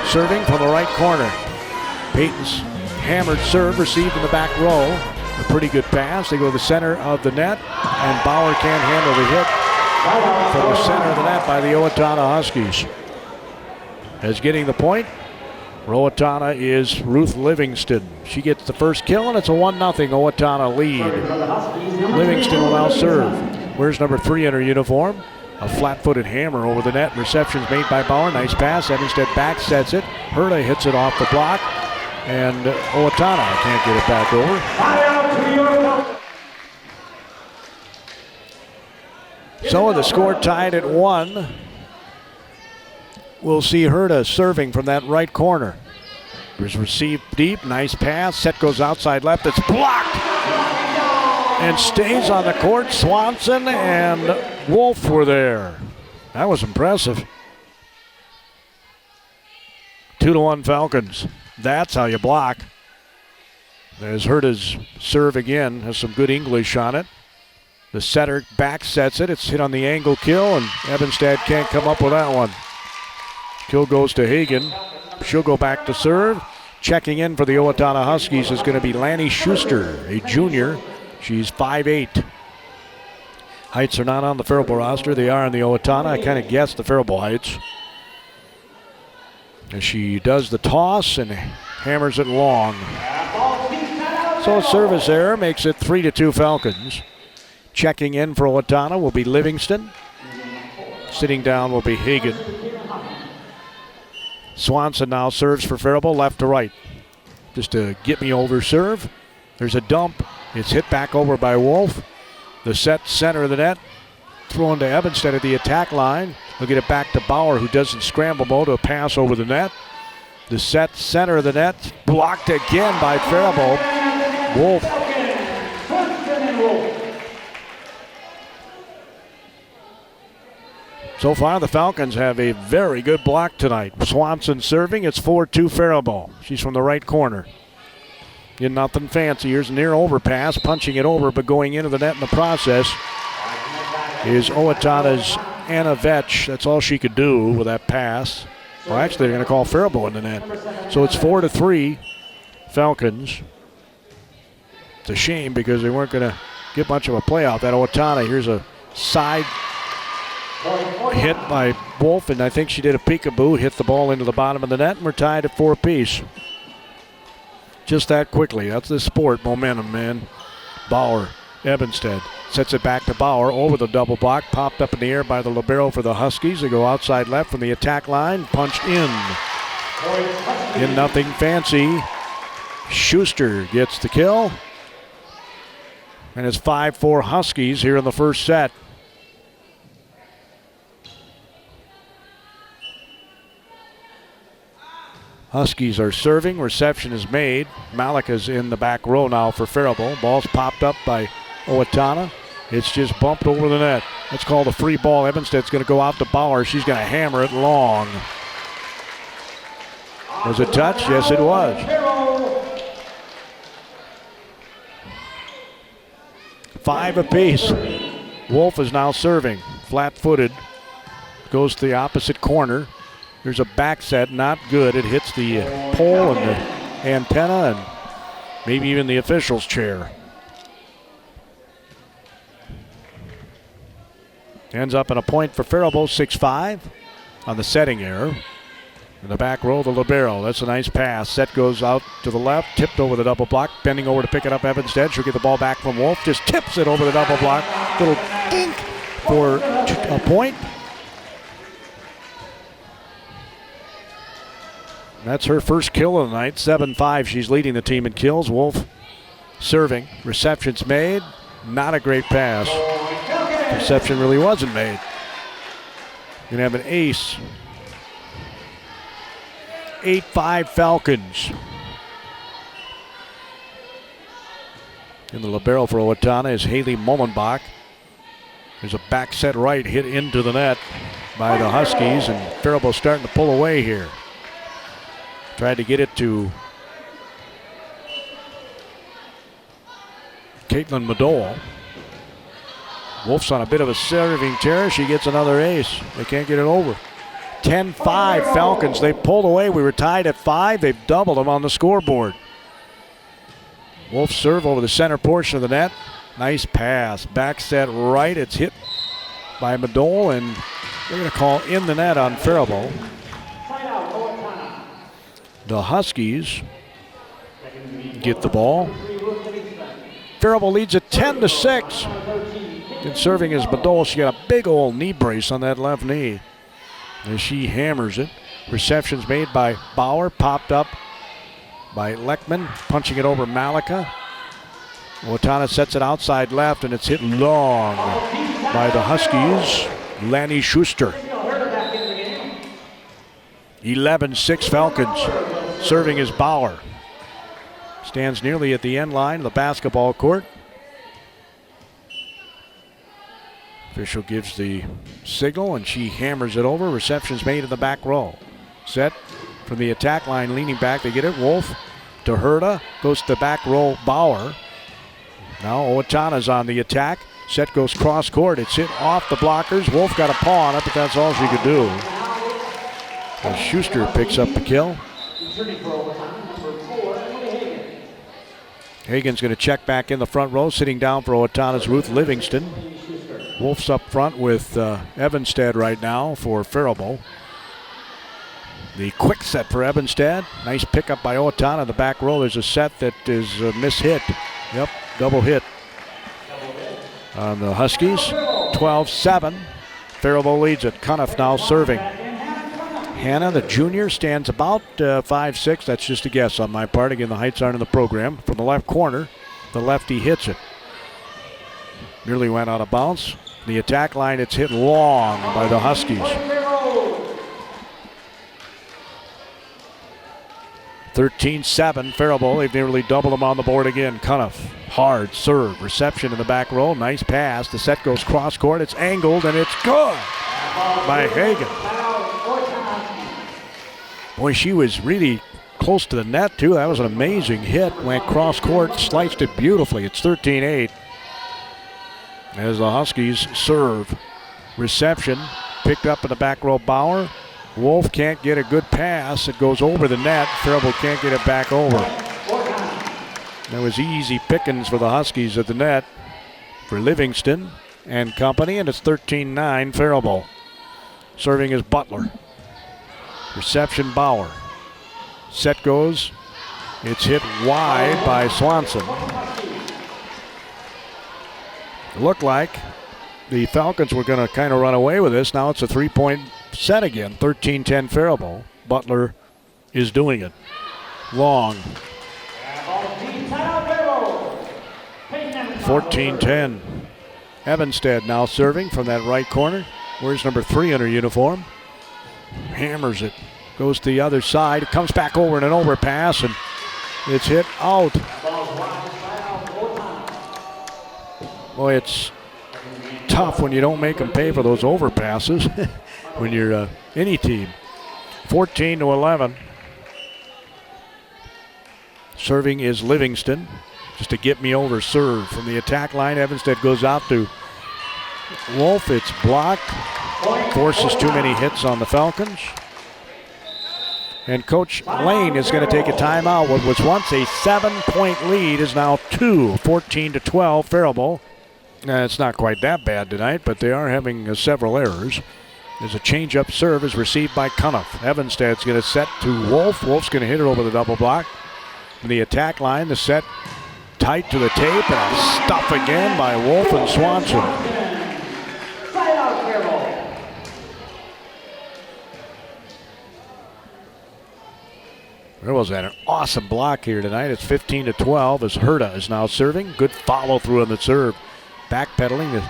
serving from the right corner. Peyton's hammered serve received in the back row. A pretty good pass. They go to the center of the net, and Bauer can't handle the hit from the center of the net by the Owatonna Huskies. As getting the point, Owatonna is Ruth Livingston. She gets the first kill, and it's a 1-0 Owatonna lead. Livingston will now serve. Where's number 3 in her uniform? A flat-footed hammer over the net. Reception's made by Bauer. Nice pass. Evanstead back sets it. Herta hits it off the block. And Owatonna can't get it back over. So the score tied at 1. We'll see Herta serving from that right corner. It was received deep. Nice pass. Set goes outside left. It's blocked. And stays on the court. Swanson and Wolf were there. That was impressive. 2-1 Falcons. That's how you block. There's Herta's serve again. Has some good English on it. The setter back sets it. It's hit on the angle kill, and Evanstead can't come up with that one. Kill goes to Hagen. She'll go back to serve. Checking in for the Owatonna Huskies is going to be Lanny Schuster, a junior. She's 5'8". Heights are not on the Faribault roster. They are on the Owatonna. I kind of guessed the Faribault heights. As she does the toss and hammers it long. So a service error makes it 3-2 Falcons. Checking in for Owatonna will be Livingston. Sitting down will be Hagen. Swanson now serves for Faribault left to right. Just a get me over serve. There's a dump. It's hit back over by Wolf. The set center of the net. Thrown to Evanstead at the attack line. He'll get it back to Bauer, who does in scramble mode, a pass over the net. The set center of the net. Blocked again by Faribault. Wolf. So far, the Falcons have a very good block tonight. Swanson serving. It's 4-2 Faribault. She's from the right corner. In nothing fancy. Here's a near overpass, punching it over, but going into the net in the process is Owatonna's Anna Vetch. That's all she could do with that pass. Well, actually, they're going to call Faribault in the net. So it's 4-3 Falcons. It's a shame because they weren't going to get much of a play out. That Owatonna, here's a side hit by Wolf, and I think she did a peekaboo, hit the ball into the bottom of the net, and we're tied at 4 apiece. Just that quickly. That's the sport. Momentum, man. Bauer, Evanstead sets it back to Bauer over the double block. Popped up in the air by the libero for the Huskies. They go outside left from the attack line. Punched in. In nothing fancy. Schuster gets the kill. And it's 5-4 Huskies here in the first set. Huskies are serving. Reception is made. Malika's in the back row now for Faribault. Ball's popped up by Owatonna. It's just bumped over the net. That's called a free ball. Evanstead's going to go out to Bauer. She's going to hammer it long. Was it touch? Yes, it was. 5 apiece. Wolf is now serving. Flat-footed. Goes to the opposite corner. There's a back set, not good. It hits the pole and the antenna and maybe even the official's chair. Ends up in a point for Faribault, 6-5 on the setting error. In the back row, the libero. That's a nice pass. Set goes out to the left, tipped over the double block, bending over to pick it up Evanstead. She'll get the ball back from Wolf, just tips it over the double block. Little dink for a point. That's her first kill of the night, 7-5. She's leading the team in kills. Wolf serving. Reception's made. Not a great pass. Reception really wasn't made. Going to have an ace. 8-5 Falcons. In the libero for Owatonna is Haley Mullenbach. There's a back set right hit into the net by the Huskies, and Faribault starting to pull away here. Tried to get it to Caitlin Madole. Wolf's on a bit of a serving tear. She gets another ace. They can't get it over. 10-5 Falcons. They pulled away. We were tied at 5. They've doubled them on the scoreboard. Wolf serve over the center portion of the net. Nice pass. Back set right. It's hit by Madole, and they're going to call in the net on Faribault. The Huskies get the ball. Faribault leads it 10-6. And serving is Madole. She got a big old knee brace on that left knee as she hammers it. Reception's made by Bauer, popped up by Leckman, punching it over Malika. Owatonna sets it outside left, and it's hit long by the Huskies. Lanny Schuster. 11-6 Falcons. Serving is Bauer. Stands nearly at the end line of the basketball court. Official gives the signal, and she hammers it over. Reception's made in the back row. Set from the attack line, leaning back. They get it. Wolf to Herta. Goes to the back row, Bauer. Now Owatonna's on the attack. Set goes cross court. It's hit off the blockers. Wolf got a paw on it, but that's all she could do. And Schuster picks up the kill. Hagen's going to check back in the front row. Sitting down for Owatonna's Ruth Livingston. Wolf's up front with Evanstead right now for Faribault. The quick set for Evanstead. Nice pickup by Owatonna in the back row. There's a set that is mishit. Yep, double hit on the Huskies. 12-7. Faribault leads it. Cuniff now serving. Hannah, the junior, stands about 5'6". That's just a guess on my part. Again, the heights aren't in the program. From the left corner, the lefty hits it. Nearly went out of bounds. The attack line, it's hit long by the Huskies. 13-7, Faribault. They've nearly doubled them on the board again. Cuniff, hard serve. Reception in the back row. Nice pass. The set goes cross court. It's angled, and it's good by Hagen. Boy, she was really close to the net, too. That was an amazing hit. Went cross court, sliced it beautifully. It's 13-8. As the Huskies serve. Reception picked up in the back row, Bauer. Wolf can't get a good pass. It goes over the net. Faribault can't get it back over. That was easy pickings for the Huskies at the net for Livingston and company, and it's 13-9 Faribault. Serving is Butler. Reception, Bauer. Set goes. It's hit wide by Swanson. It looked like the Falcons were going to kind of run away with this. Now it's a three-point set again. 13-10 Faribault. Butler is doing it. Long. 14-10. Evanstead now serving from that right corner. Wears number 3 in her uniform. Hammers it. Goes to the other side. It comes back over in an overpass, and it's hit out. Boy, it's tough when you don't make them pay for those overpasses when you're any team. 14-11. Serving is Livingston. Just a get me over serve from the attack line. Evanstead goes out to Wolf. It's blocked. Forces too many hits on the Falcons. And Coach Lane is going to take a timeout. What was once a 7-point lead is now 2. 14-12 Faribault. It's not quite that bad tonight, but they are having several errors. There's a change-up serve is received by Cuniff. Evanstead's going to set to Wolf. Wolf's going to hit it over the double block. From the attack line, the set tight to the tape, and a stuff again by Wolf and Swanson. There was an awesome block here tonight. It's 15-12 as Herta is now serving. Good follow through on the serve. Backpedaling the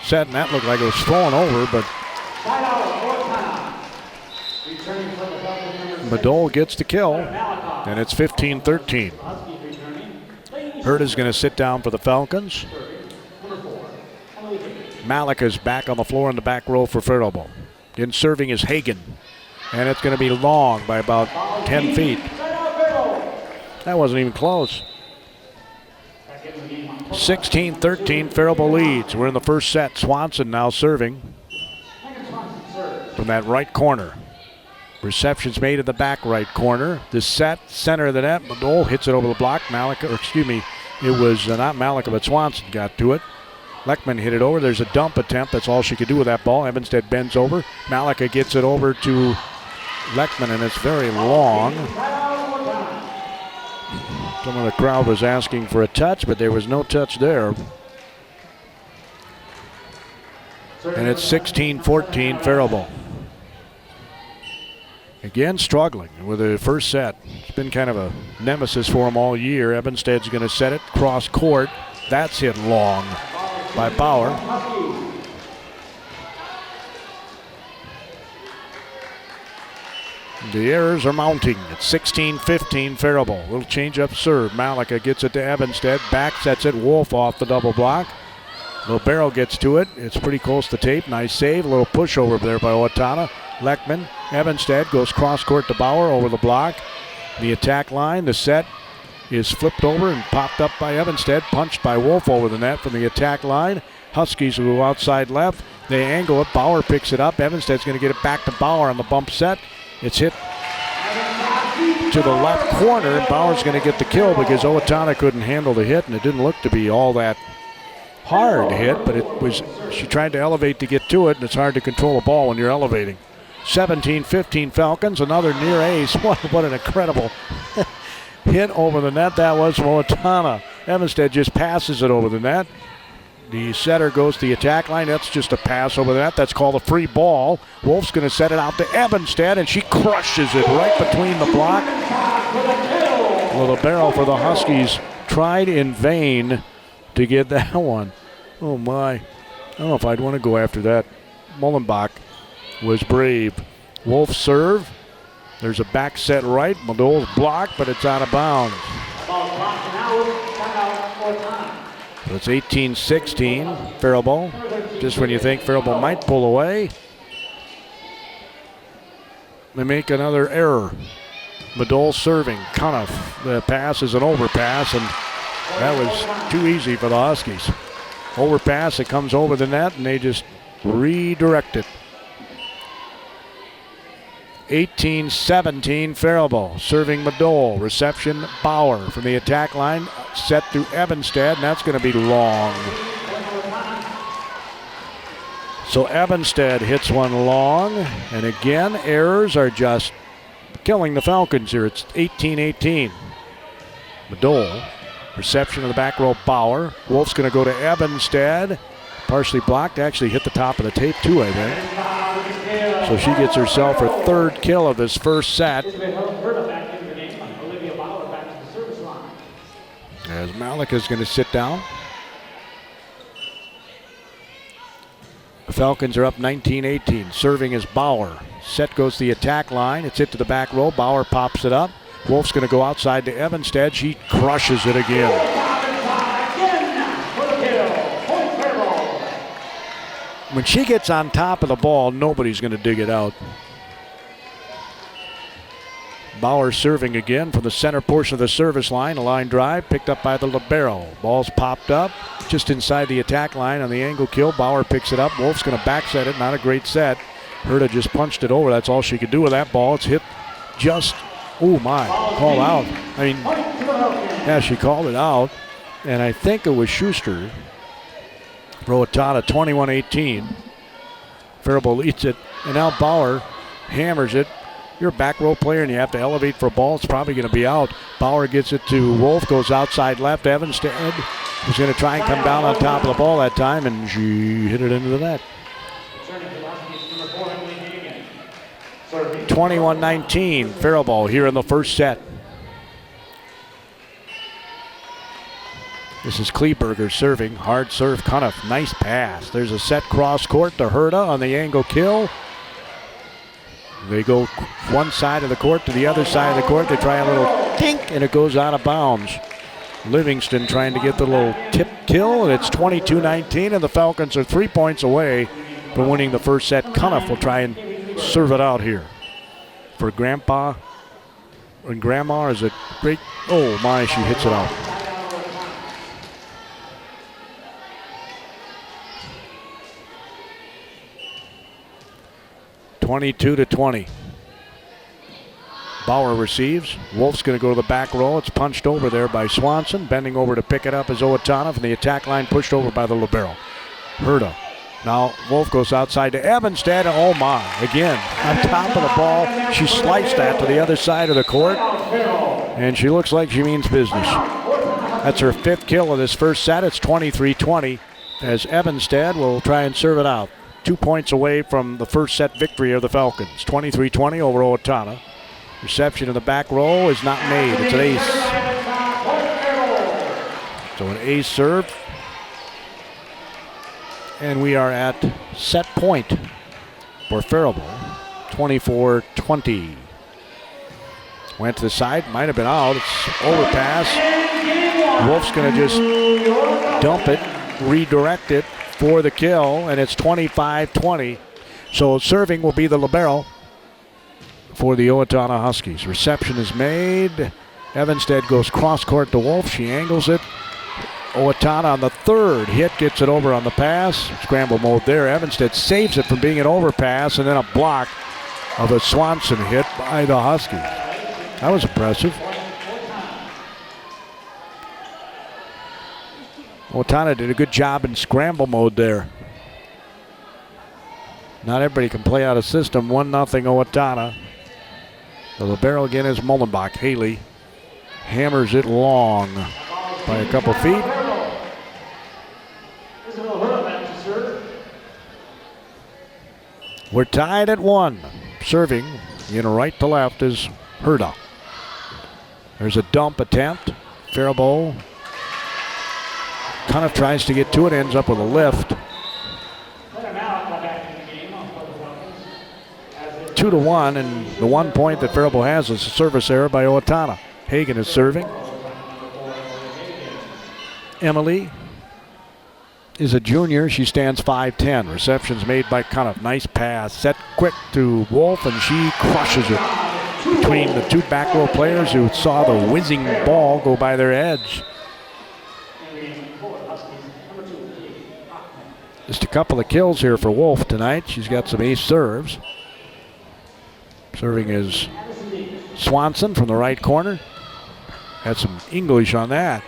set, and that looked like it was thrown over, but Madole gets the kill, and it's 15-13. Herta's going to sit down for the Falcons. Malika's back on the floor in the back row for Faribault. In serving is Hagen, and it's going to be long by about 10 feet. That wasn't even close. 16-13, Faribault leads. We're in the first set. Swanson now serving from that right corner. Reception's made in the back right corner. The set, center of the net. Madole hits it over the block. It was not Malika, but Swanson got to it. Leckman hit it over. There's a dump attempt. That's all she could do with that ball. Evanstead bends over. Malika gets it over to Leckman, and it's very long. Some of the crowd was asking for a touch, but there was no touch there. And it's 16-14 Faribault. Again, struggling with the first set. It's been kind of a nemesis for him all year. Evanstead's going to set it cross court. That's hit long by Bauer. The errors are mounting. It's 16-15 Faribault. Little change up serve. Malika gets it to Evanstead. Back sets it. Wolf off the double block. Libero gets to it. It's pretty close to tape. Nice save. A little pushover there by Owatonna. Leckman. Evanstead goes cross court to Bauer over the block. The attack line. The set is flipped over and popped up by Evanstead. Punched by Wolf over the net from the attack line. Huskies will go outside left. They angle it. Bauer picks it up. Evanstead's going to get it back to Bauer on the bump set. It's hit to the left corner, and Bauer's going to get the kill because Owatonna couldn't handle the hit, and it didn't look to be all that hard hit, but it was. She tried to elevate to get to it, and it's hard to control a ball when you're elevating. 17-15 Falcons, another near ace. What an incredible hit over the net that was from Owatonna. Evanstead just passes it over the net. The setter goes to the attack line. That's just a pass over the net. That's called a free ball. Wolf's going to set it out to Evanstead, and she crushes it right between the block. Well, the barrel for the Huskies tried in vain to get that one. Oh, my. I don't know if I'd want to go after that. Mullenbach was brave. Wolf serve. There's a back set right. Madole's blocked, but it's out of bounds. So it's 18-16 Faribault. Just when you think Faribault might pull away, they make another error. Madole serving. Cuniff. The pass is an overpass, and that was too easy for the Huskies. Overpass, it comes over the net, and they just redirect it. 18-17 Faribault. Serving Madole. Reception Bauer from the attack line. Set to Evanstead, and that's going to be long. So Evanstead hits one long, and again, errors are just killing the Falcons here. It's 18-18. Madole. Reception of the back row, Bauer. Wolf's going to go to Evanstead. Partially blocked. Actually hit the top of the tape, too, I think. So she gets herself her third kill of this first set. As Malika's going to sit down. The Falcons are up 19-18. Serving is Bauer. Set goes to the attack line. It's hit to the back row. Bauer pops it up. Wolf's going to go outside to Evanstead. She crushes it again. When she gets on top of the ball, nobody's going to dig it out. Bauer serving again from the center portion of the service line. A line drive picked up by the libero. Ball's popped up just inside the attack line on the angle kill. Bauer picks it up. Wolf's going to back set it. Not a great set. Herta just punched it over. That's all she could do with that ball. It's hit just, oh my, call out. I mean, yeah, she called it out. And I think it was Schuster. Owatonna 21-18. Faribault leads it. And now Bauer hammers it. You're a back row player and you have to elevate for a ball. It's probably going to be out. Bauer gets it to Wolf, goes outside left. Evanstead was going to try and come down on top of the ball that time, and she hit it into the net. 21-19, Faribault here in the first set. This is Kleberger serving. Hard serve, Cuniff. Nice pass. There's a set cross court to Herta on the angle kill. They go one side of the court to the other side of the court. They try a little tink, and it goes out of bounds. Livingston trying to get the little tip kill, and it's 22-19, and the Falcons are 3 points away from winning the first set. Cuniff will try and serve it out here. For Grandpa and Grandma is a great, oh my, she hits it out. (22-20). Bauer receives. Wolf's going to go to the back row. It's punched over there by Swanson. Bending over to pick it up is Owatonna from the attack line, pushed over by the libero. Herta. Now Wolf goes outside to Evanstead. Oh my, again, on top of the ball. She sliced that to the other side of the court. And she looks like she means business. That's her 5th kill of this first set. It's 23-20 as Evanstead will try and serve it out. 2 points away from the first set victory of the Falcons. 23-20 over Owatonna. Reception in the back row is not made. It's an ace. So an ace serve. And we are at set point for Faribault. 24-20. Went to the side, might have been out. It's overpass. Wolf's going to just dump it, redirect it for the kill, and it's 25-20. So serving will be the libero for the Owatonna Huskies. Reception is made. Evanstead goes cross court to Wolf. She angles it. Owatonna on the 3rd hit gets it over on the pass. Scramble mode there. Evanstead saves it from being an overpass, and then a block of a Swanson hit by the Huskies. That was impressive. Owatonna did a good job in scramble mode there. Not everybody can play out of system. 1-0 Owatonna. The libero again is Mullenbach. Haley hammers it long by a couple feet. We're tied at 1. Serving in right to left is Herta. There's a dump attempt. Faribault kind of tries to get to it, ends up with a lift. 2-1, and the 1 point that Faribault has is a service error by Owatonna. Hagen is serving. Emily is a junior. She stands 5'10". Reception's made by Cuniff. Nice pass. Set quick to Wolf, and she crushes it between the 2 back row players who saw the whizzing ball go by their edge. Just a couple of kills here for Wolf tonight. She's got some ace serves. Serving is Swanson from the right corner. Had some English on that.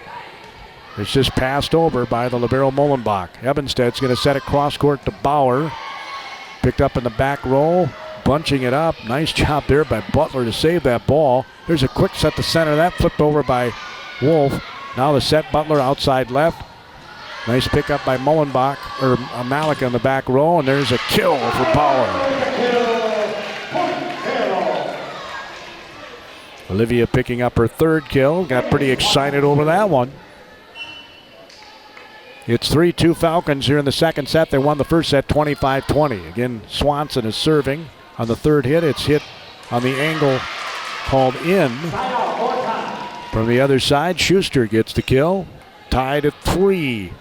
It's just passed over by the libero Mullenbach. Evanstead's going to set it cross court to Bauer. Picked up in the back row, bunching it up. Nice job there by Butler to save that ball. There's a quick set to center. That flipped over by Wolf. Now the set, Butler outside left. Nice pickup by Mullenbach, or Malik on the back row, and there's a kill for Bauer. Olivia picking up her 3rd kill. Got pretty excited over that one. It's 3-2 Falcons here in the second set. They won the first set 25-20. Again, Swanson is serving on the 3rd hit. It's hit on the angle called in. From the other side, Schuster gets the kill. Tied at 3.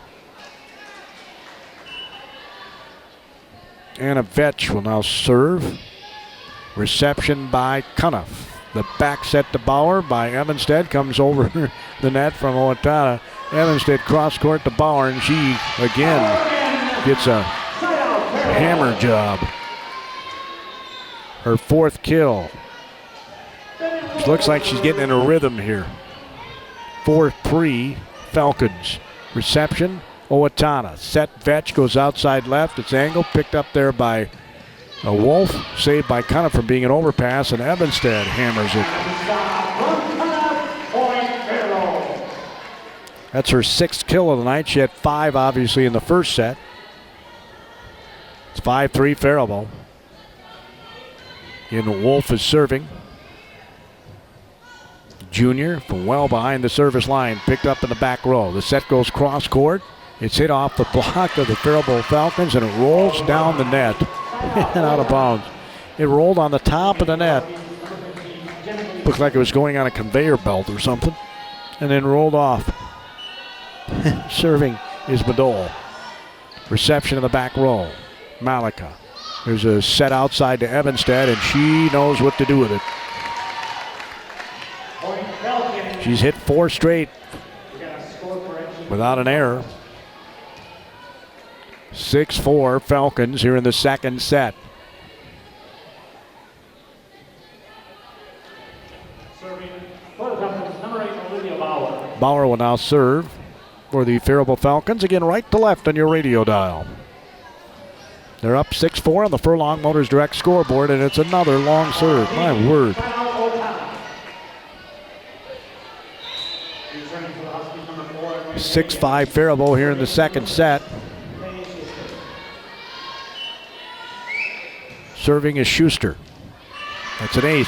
Anna Vetch will now serve. Reception by Cuniff. The back set to Bauer by Evanstead comes over the net from Owatonna. Evanstead cross court to Bauer, and she again gets a hammer job. Her 4th kill. She looks like she's getting in a rhythm here. 4-3 Falcons. Reception, Owatonna. Set, Vetch goes outside left. It's angled, picked up there by a Wolf, saved by Cuniff from being an overpass, and Evanstead hammers it. That's her 6th kill of the night. She had 5, obviously, in the first set. It's 5-3 Faribault. And Wolf is serving. Junior from well behind the service line, picked up in the back row. The set goes cross court. It's hit off the block of the Faribault Falcons, and it rolls down the net and out of bounds. It rolled on the top of the net. Looked like it was going on a conveyor belt or something, and then rolled off. Serving is Badol. Reception in the back row. Malika. There's a set outside to Evanstead, and she knows what to do with it. She's hit 4 straight without an error. 6-4 Falcons here in the second set. Bauer will now serve for the Faribault Falcons. Again, right to left on your radio dial. They're up 6-4 on the Furlong Motors Direct scoreboard, and it's another long serve. My word. 6-5 Faribault here in the second set. Serving is Schuster. That's an ace.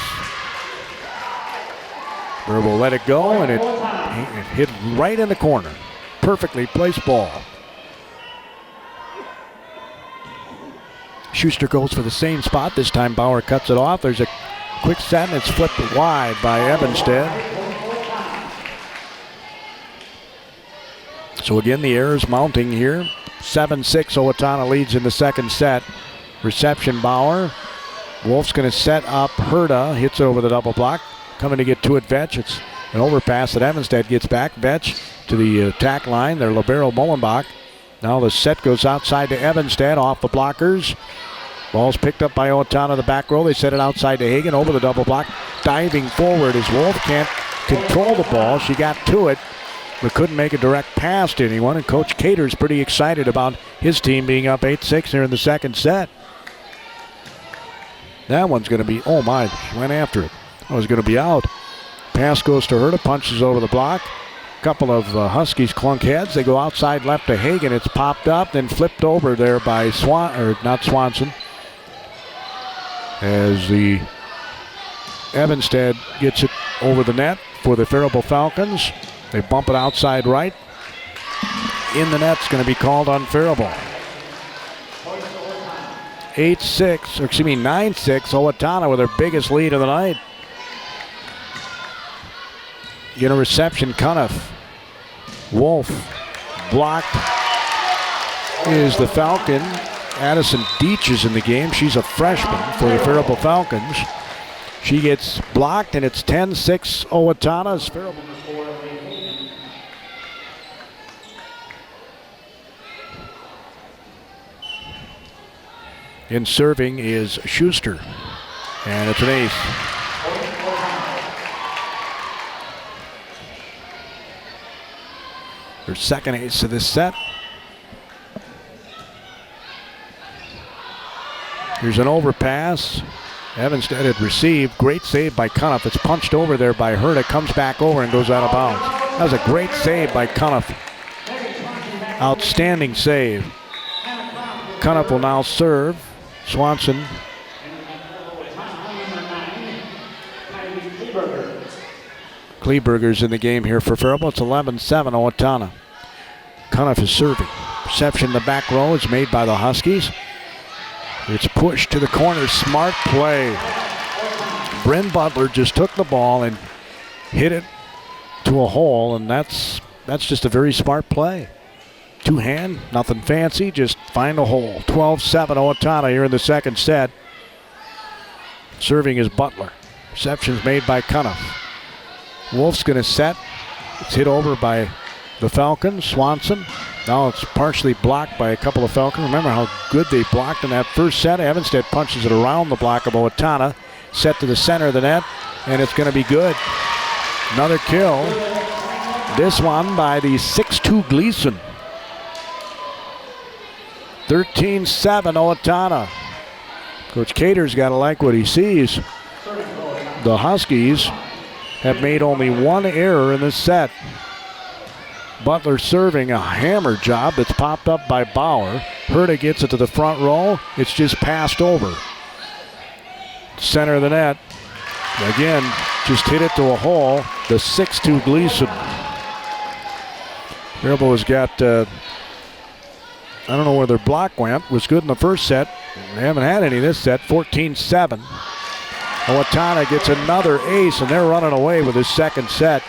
Faribault let it go, and it hit right in the corner. Perfectly placed ball. Schuster goes for the same spot. This time Bauer cuts it off. There's a quick set, and it's flipped wide by Evanstead. So again, the errors mounting here. 7-6, Owatonna leads in the second set. Reception Bauer. Wolf's going to set up Herta. Hits it over the double block. Coming to get to it, Vetch. It's an overpass that Evanstead gets back. Vetch to the attack line. Their libero Mullenbach. Now the set goes outside to Evanstead off the blockers. Ball's picked up by Owatonna, the back row. They set it outside to Hagen over the double block. Diving forward as Wolf can't control the ball. She got to it, but couldn't make a direct pass to anyone. And Coach Cater's pretty excited about his team being up 8-6 here in the second set. That one's going to be, oh my, went after it. That was going to be out. Pass goes to Herta, punches over the block. Couple of Huskies clunk heads. They go outside left to Hagen. It's popped up, then flipped over there by Swanson. As the Evanstead gets it over the net for the Faribault Falcons. They bump it outside right. In the net's going to be called on Faribault. 9-6, Owatonna with their biggest lead of the night. Get a reception, Cuniff. Wolf blocked is the Falcon. Addison Deach is in the game. She's a freshman for the Faribault Falcons. She gets blocked, and it's 10-6 Owatonna. In serving is Schuster, and it's an ace. Her second ace of this set. Here's an overpass. Evanstead had received. Great save by Cuniff. It's punched over there by Herta. Comes back over and goes out of bounds. That was a great save by Cuniff. Outstanding save. Cuniff will now serve. Swanson. Kleberger's in the game here for Faribault. It's 11-7 Owatonna. Cuniff is serving. Reception in the back row is made by the Huskies. It's pushed to the corner. Smart play. Bryn Butler just took the ball and hit it to a hole, and that's just a very smart play. Two-hand, nothing fancy, just find a hole. 12-7 Owatonna here in the second set. Serving is Butler. Reception's made by Cuniff. Wolf's going to set. It's hit over by the Falcons. Swanson. Now it's partially blocked by a couple of Falcons. Remember how good they blocked in that first set. Evanstead punches it around the block of Owatonna. Set to the center of the net, and it's going to be good. Another kill. This one by the 6'2 Gleason. 13-7 Owatonna. Coach Cater's got to like what he sees. The Huskies have made only one error in this set. Butler serving a hammer job that's popped up by Bauer. Herta gets it to the front row. It's just passed over. Center of the net. Again, just hit it to a hole. The 6'2 Gleason. Faribault has got, I don't know where their block went. Was good in the first set. They haven't had any this set. 14-7. Owatonna gets another ace, and they're running away with his second set.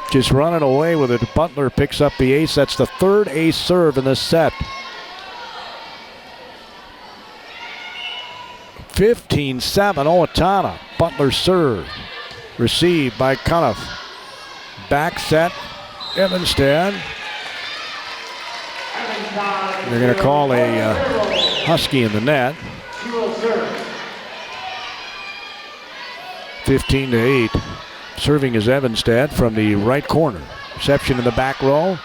Just running away with it. Butler picks up the ace. That's the third ace serve in this set. 15-7 Owatonna. Butler serve. Received by Cuniff. Back set. Evanstead. They're going to call a Husky in the net. 15-8. Serving is Evanstead from the right corner. Reception in the back row.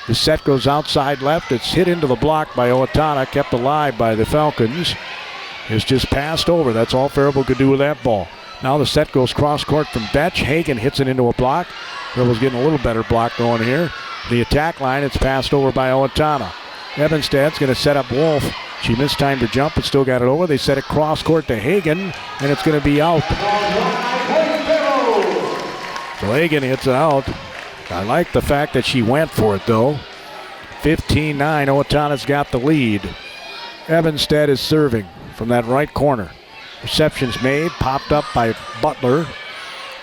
The set goes outside left. It's hit into the block by Owatonna, kept alive by the Falcons. It's just passed over. That's all Faribault could do with that ball. Now the set goes cross court from Vetch. Hagen hits it into a block. Faribault's getting a little better block going here. The attack line, it's passed over by Owatonna. Evanstead's going to set up Wolf. She missed time to jump, but still got it over. They set it cross court to Hagen, and it's going to be out. So Hagen hits it out. I like the fact that she went for it, though. 15-9, Owatonna's got the lead. Evanstead is serving from that right corner. Reception's made, popped up by Butler.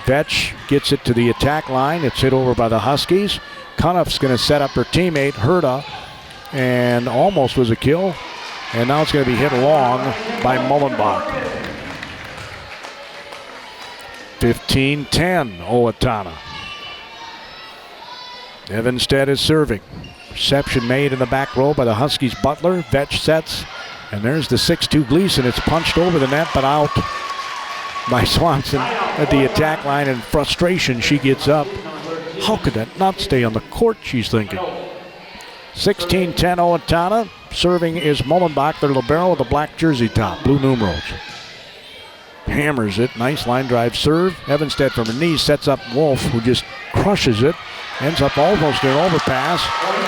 Vetch gets it to the attack line. It's hit over by the Huskies. Cunnif's going to set up her teammate, Herta, and almost was a kill. And now it's going to be hit long by Mullenbach. 15-10, Owatonna. Evanstead is serving. Reception made in the back row by the Huskies' Butler. Vetch sets, and there's the 6'2 Gleason. It's punched over the net, but out by Swanson at the attack line. In frustration, she gets up. How could that not stay on the court, she's thinking. 16-10, Owatonna. Serving is Mullenbach, their libero with a black jersey top, blue numerals. Hammers it. Nice line drive serve. Evanstead from her knees sets up Wolf, who just crushes it. Ends up almost an overpass.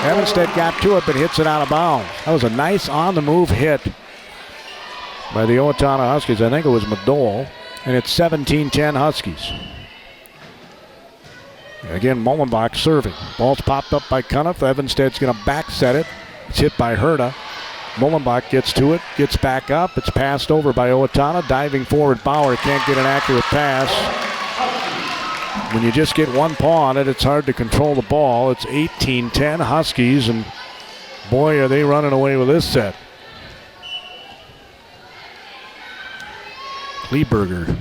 Evanstead got to it, but hits it out of bounds. That was a nice on-the-move hit by the Owatonna Huskies. I think it was Madole. And it's 17-10 Huskies. Again, Mullenbach serving. Ball's popped up by Cunniff. Evanstead's going to back set it. It's hit by Herta. Mullenbach gets to it, gets back up. It's passed over by Owatonna. Diving forward, Bauer can't get an accurate pass. When you just get one paw on it, it's hard to control the ball. It's 18-10 Huskies, and boy, are they running away with this set. Kleberger.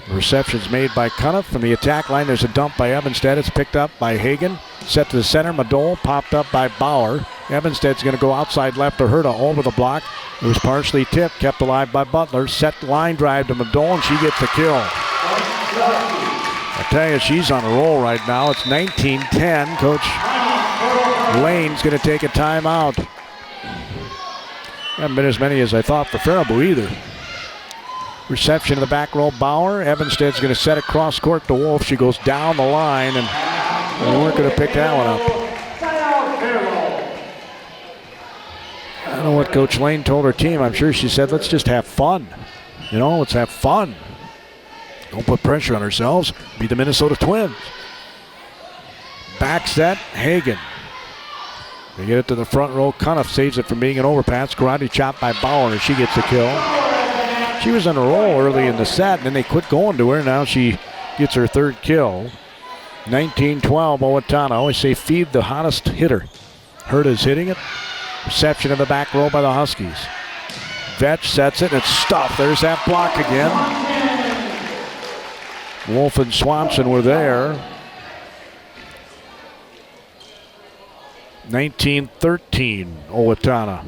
The reception's made by Cunniff. From the attack line, there's a dump by Evanstead. It's picked up by Hagen. Set to the center. Madole popped up by Bauer. Evanstead's going to go outside left to Herta over the block. It was partially tipped, kept alive by Butler. Set line drive to Madole, and she gets the kill. I tell you, she's on a roll right now. It's 19-10. Coach Lane's going to take a timeout. Haven't been as many as I thought for Faribault either. Reception in the back row, Bauer. Evanstead's going to set it cross court to Wolf. She goes down the line, and we weren't going to pick that one up. I don't know what Coach Lane told her team. I'm sure she said, let's just have fun. You know, let's have fun. Don't put pressure on ourselves. Be the Minnesota Twins. Back set, Hagen. They get it to the front row. Cunniff saves it from being an overpass. Karate chop by Bauer, and she gets the kill. She was on a roll early in the set, and then they quit going to her. Now she gets her third kill. 19-12, Owatonna. I always say feed the hottest hitter. Herta's hitting it. Reception in the back row by the Huskies. Vetch sets it, and it's stuffed. There's that block again. Wolf and Swanson were there. 19-13, Owatonna.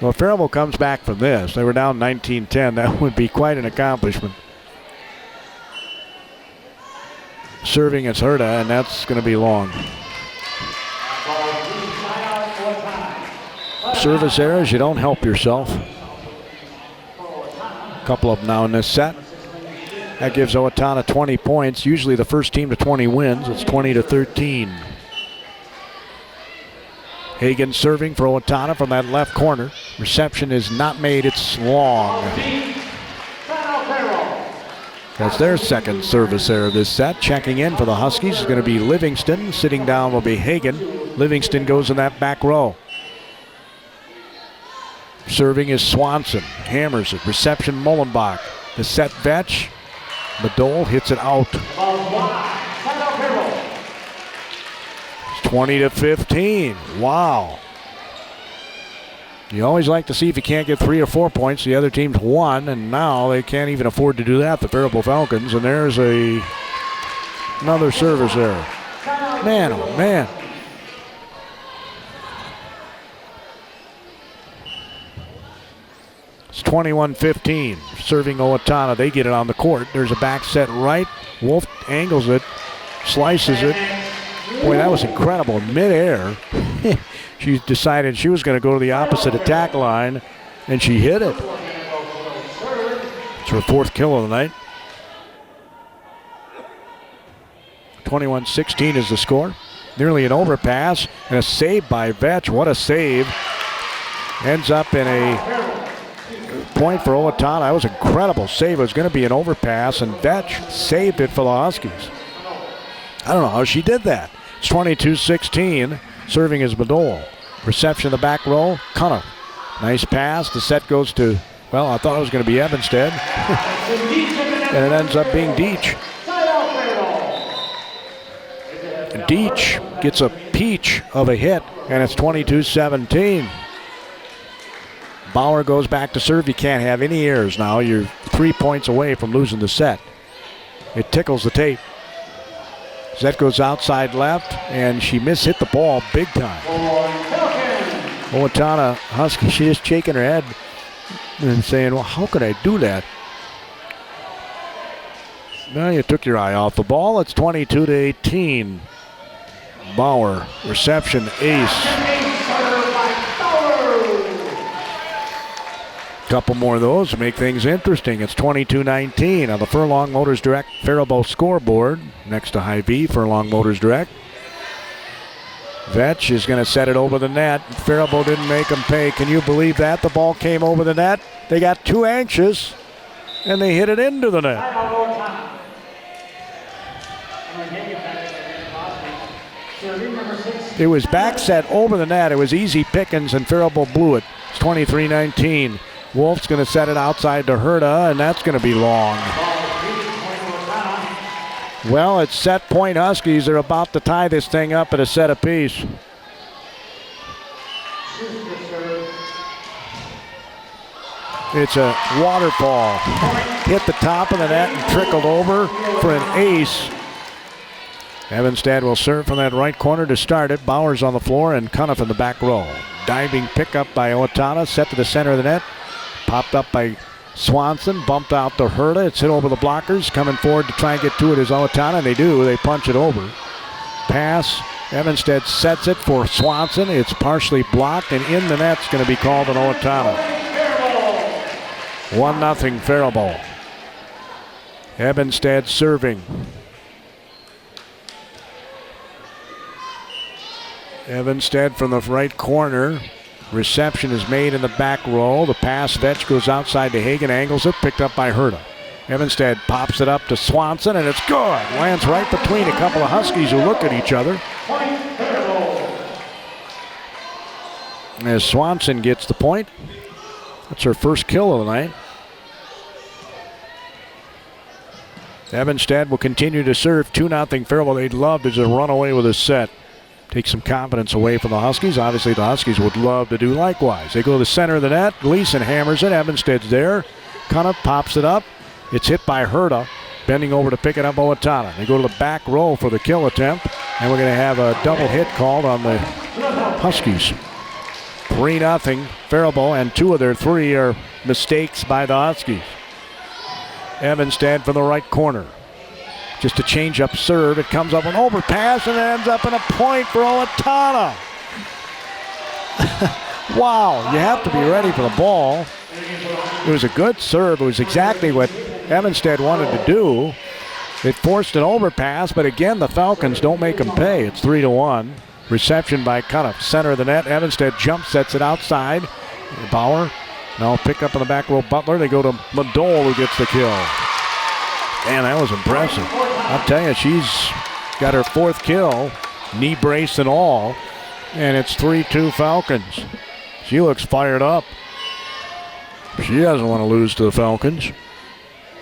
Well, if Faribault comes back from this, they were down 19-10. That would be quite an accomplishment. Serving is Herta, and that's going to be long. Service errors, you don't help yourself. A couple of them now in this set. That gives Owatonna 20 points. Usually the first team to 20 wins. It's 20-13. Hagen serving for Owatonna from that left corner. Reception is not made. It's long. That's their second service error this set. Checking in for the Huskies is going to be Livingston. Sitting down will be Hagen. Livingston goes in that back row. Serving is Swanson. Hammers it. Reception, Mullenbach. The set, Vetch. Madole hits it out. 20-15. Wow. You always like to see if you can't get 3 or 4 points. The other team's won, and now they can't even afford to do that, the Faribault Falcons. And there's another service error. Man, oh man. It's 21-15. Serving Owatonna. They get it on the court. There's a back set right. Wolf angles it, slices it. Boy, that was incredible. Mid-air, she decided she was going to go to the opposite attack line, and she hit it. It's her 4th kill of the night. 21-16 is the score. Nearly an overpass and a save by Vetch. What a save. Ends up in a point for Owatonna. That was an incredible save. It was going to be an overpass, and Vetch saved it for the Huskies. I don't know how she did that. It's 22-16. Serving is Badol. Reception of the back row. Cunningham. Nice pass. The set goes to, well, I thought it was going to be Evanstead. And it ends up being Deach. Deach gets a peach of a hit, and it's 22-17. Bauer goes back to serve. You can't have any errors now. You're 3 points away from losing the set. It tickles the tape. Zet goes outside left, and she mishit the ball big time. Owatonna Husky, she's just shaking her head and saying, well, how could I do that? Well, you took your eye off the ball. It's 22-18. Bauer, reception, ace. Couple more of those to make things interesting. It's 22-19 on the Furlong Motors Direct Faribault scoreboard next to Hy-Vee. Furlong Motors Direct. Vetch is going to set it over the net. Faribault didn't make them pay. Can you believe that? The ball came over the net. They got too anxious, and they hit it into the net. It was back set over the net. It was easy pickings, and Faribault blew it. It's 23-19. Wolf's going to set it outside to Herta, and that's going to be long. Well, it's set point Huskies. They're about to tie this thing up at a set apiece. It's a waterfall. Hit the top of the net and trickled over for an ace. Evanstead will serve from that right corner to start it. Bauer's on the floor and Cunningham in the back row. Diving pickup by Owatonna, set to the center of the net. Popped up by Swanson, bumped out to Herta. It's hit over the blockers. Coming forward to try and get to it is Owatonna, and they do. They punch it over. Pass. Evanstead sets it for Swanson. It's partially blocked, and in the net's going to be called an Owatonna. 1-0 Faribault. Evanstead serving. Evanstead from the right corner. Reception is made in the back row. The pass, Vetch goes outside to Hagen, angles it, picked up by Herta. Evanstead pops it up to Swanson, and it's good. Lands right between a couple of Huskies who look at each other. As Swanson gets the point. That's her first kill of the night. Evanstead will continue to serve 2-0 Faribault. They'd love to just run away with this set. Take some confidence away from the Huskies. Obviously, the Huskies would love to do likewise. They go to the center of the net. Gleason hammers it. Evanstead's there. Cunningham pops it up. It's hit by Herta. Bending over to pick it up, Owatonna. They go to the back row for the kill attempt. And we're going to have a double hit called on the Huskies. 3-0 Faribault, and 2 of their 3 are mistakes by the Huskies. Evanstead from the right corner. Just a change-up serve. It comes up an overpass and it ends up in a point for Owatonna. Wow, you have to be ready for the ball. It was a good serve. It was exactly what Evanstead wanted to do. It forced an overpass, but again, the Falcons don't make them pay. It's 3-1. Reception by Cunningham. Center of the net. Evanstead jump sets it outside. Bauer. Now pick up in the back row. Butler. They go to Madole, who gets the kill. Man, that was impressive. I'll tell you, she's got her 4th kill, knee brace and all, and it's 3-2 Falcons. She looks fired up. She doesn't want to lose to the Falcons.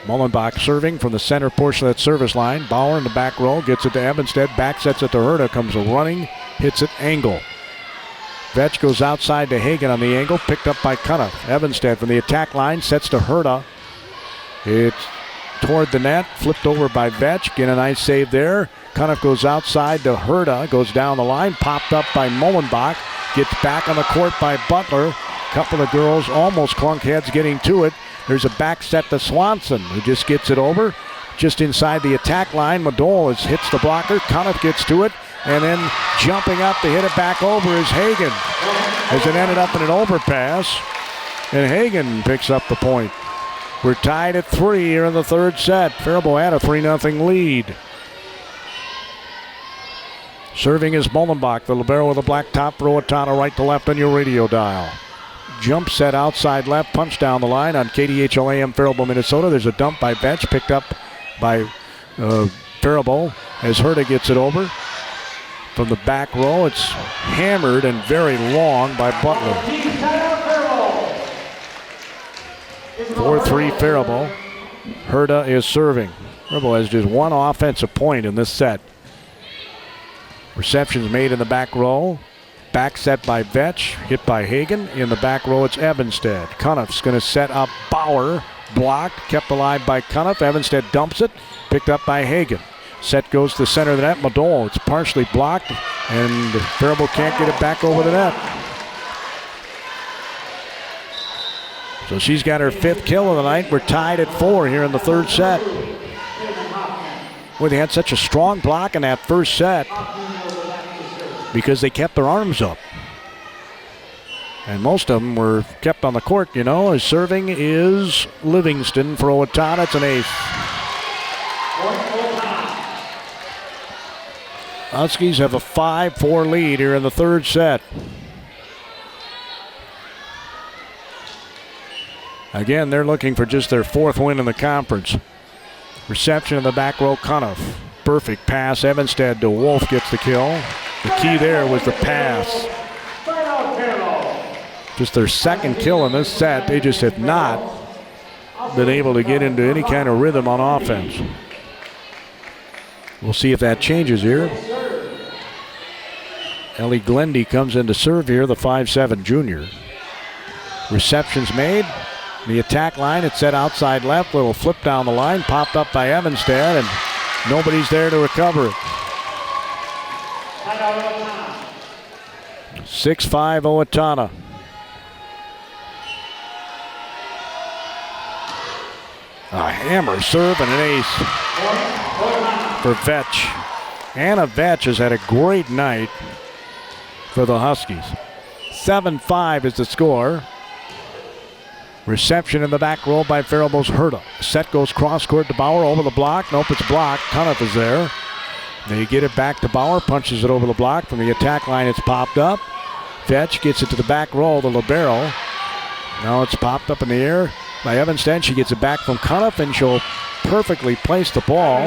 Mullenbach serving from the center portion of that service line. Bauer in the back row gets it to Evanstead. Back sets it to Herta. Comes a running, hits it angle. Vetch goes outside to Hagen on the angle. Picked up by Cunningham. Evanstead from the attack line sets to Herta. It's toward the net. Flipped over by Vetch. Get a nice save there. Cunningham goes outside to Herta. Goes down the line. Popped up by Mullenbach. Gets back on the court by Butler. couple of girls almost clunk heads getting to it. There's a back set to Swanson, who just gets it over. Just inside the attack line, Madole hits the blocker. Cuniff gets to it. And then jumping up to hit it back over is Hagen. As it ended up in an overpass. And Hagen picks up the point. We're tied at 3 here in the third set. Faribault had a 3-0 lead. Serving is Mullenbach, the libero with a black top for Owatonna, right to left on your radio dial. Jump set outside left, punch down the line on KDHL-AM Faribault, Minnesota. There's a dump by Vetch, picked up by Faribault as Herta gets it over. From the back row, it's hammered and very long by Butler. 4-3 Faribault. Herta is serving. Faribault has just one offensive point in this set. Receptions made in the back row. Back set by Vetch, hit by Hagen. In the back row, it's Evanstead. Cuniff's going to set up Bauer. Blocked, kept alive by Cuniff. Evanstead dumps it, picked up by Hagen. Set goes to the center of the net. Madole, it's partially blocked, and Faribault can't get it back over the net. So she's got her 5th kill of the night. We're tied at 4 here in the third set. Well, they had such a strong block in that first set because they kept their arms up. And most of them were kept on the court, you know. As serving is Livingston for Owatonna. It's an ace. Huskies have a 5-4 lead here in the third set. Again, they're looking for just their 4th win in the conference. Reception in the back row, Cuniff. Perfect pass. Evanstead to Wolf gets the kill. The key there was the pass. Just their 2nd kill in this set. They just have not been able to get into any kind of rhythm on offense. We'll see if that changes here. Ellie Glendy comes in to serve here, the 5'7 junior. Reception's made. The attack line, it's set outside left. Little flip down the line, popped up by Evanstead, and nobody's there to recover it. 6-5 Owatonna. A hammer serve and an ace for Vetch. Anna Vetch has had a great night for the Huskies. 7-5 is the score. Reception in the back row by Faribault's Herta. Set goes cross court to Bauer over the block. Nope, it's blocked. Cuniff is there. They get it back to Bauer, punches it over the block. From the attack line, it's popped up. Vetch gets it to the back row, the libero. Now it's popped up in the air by Evanstead. She gets it back from Cuniff, and she'll perfectly place the ball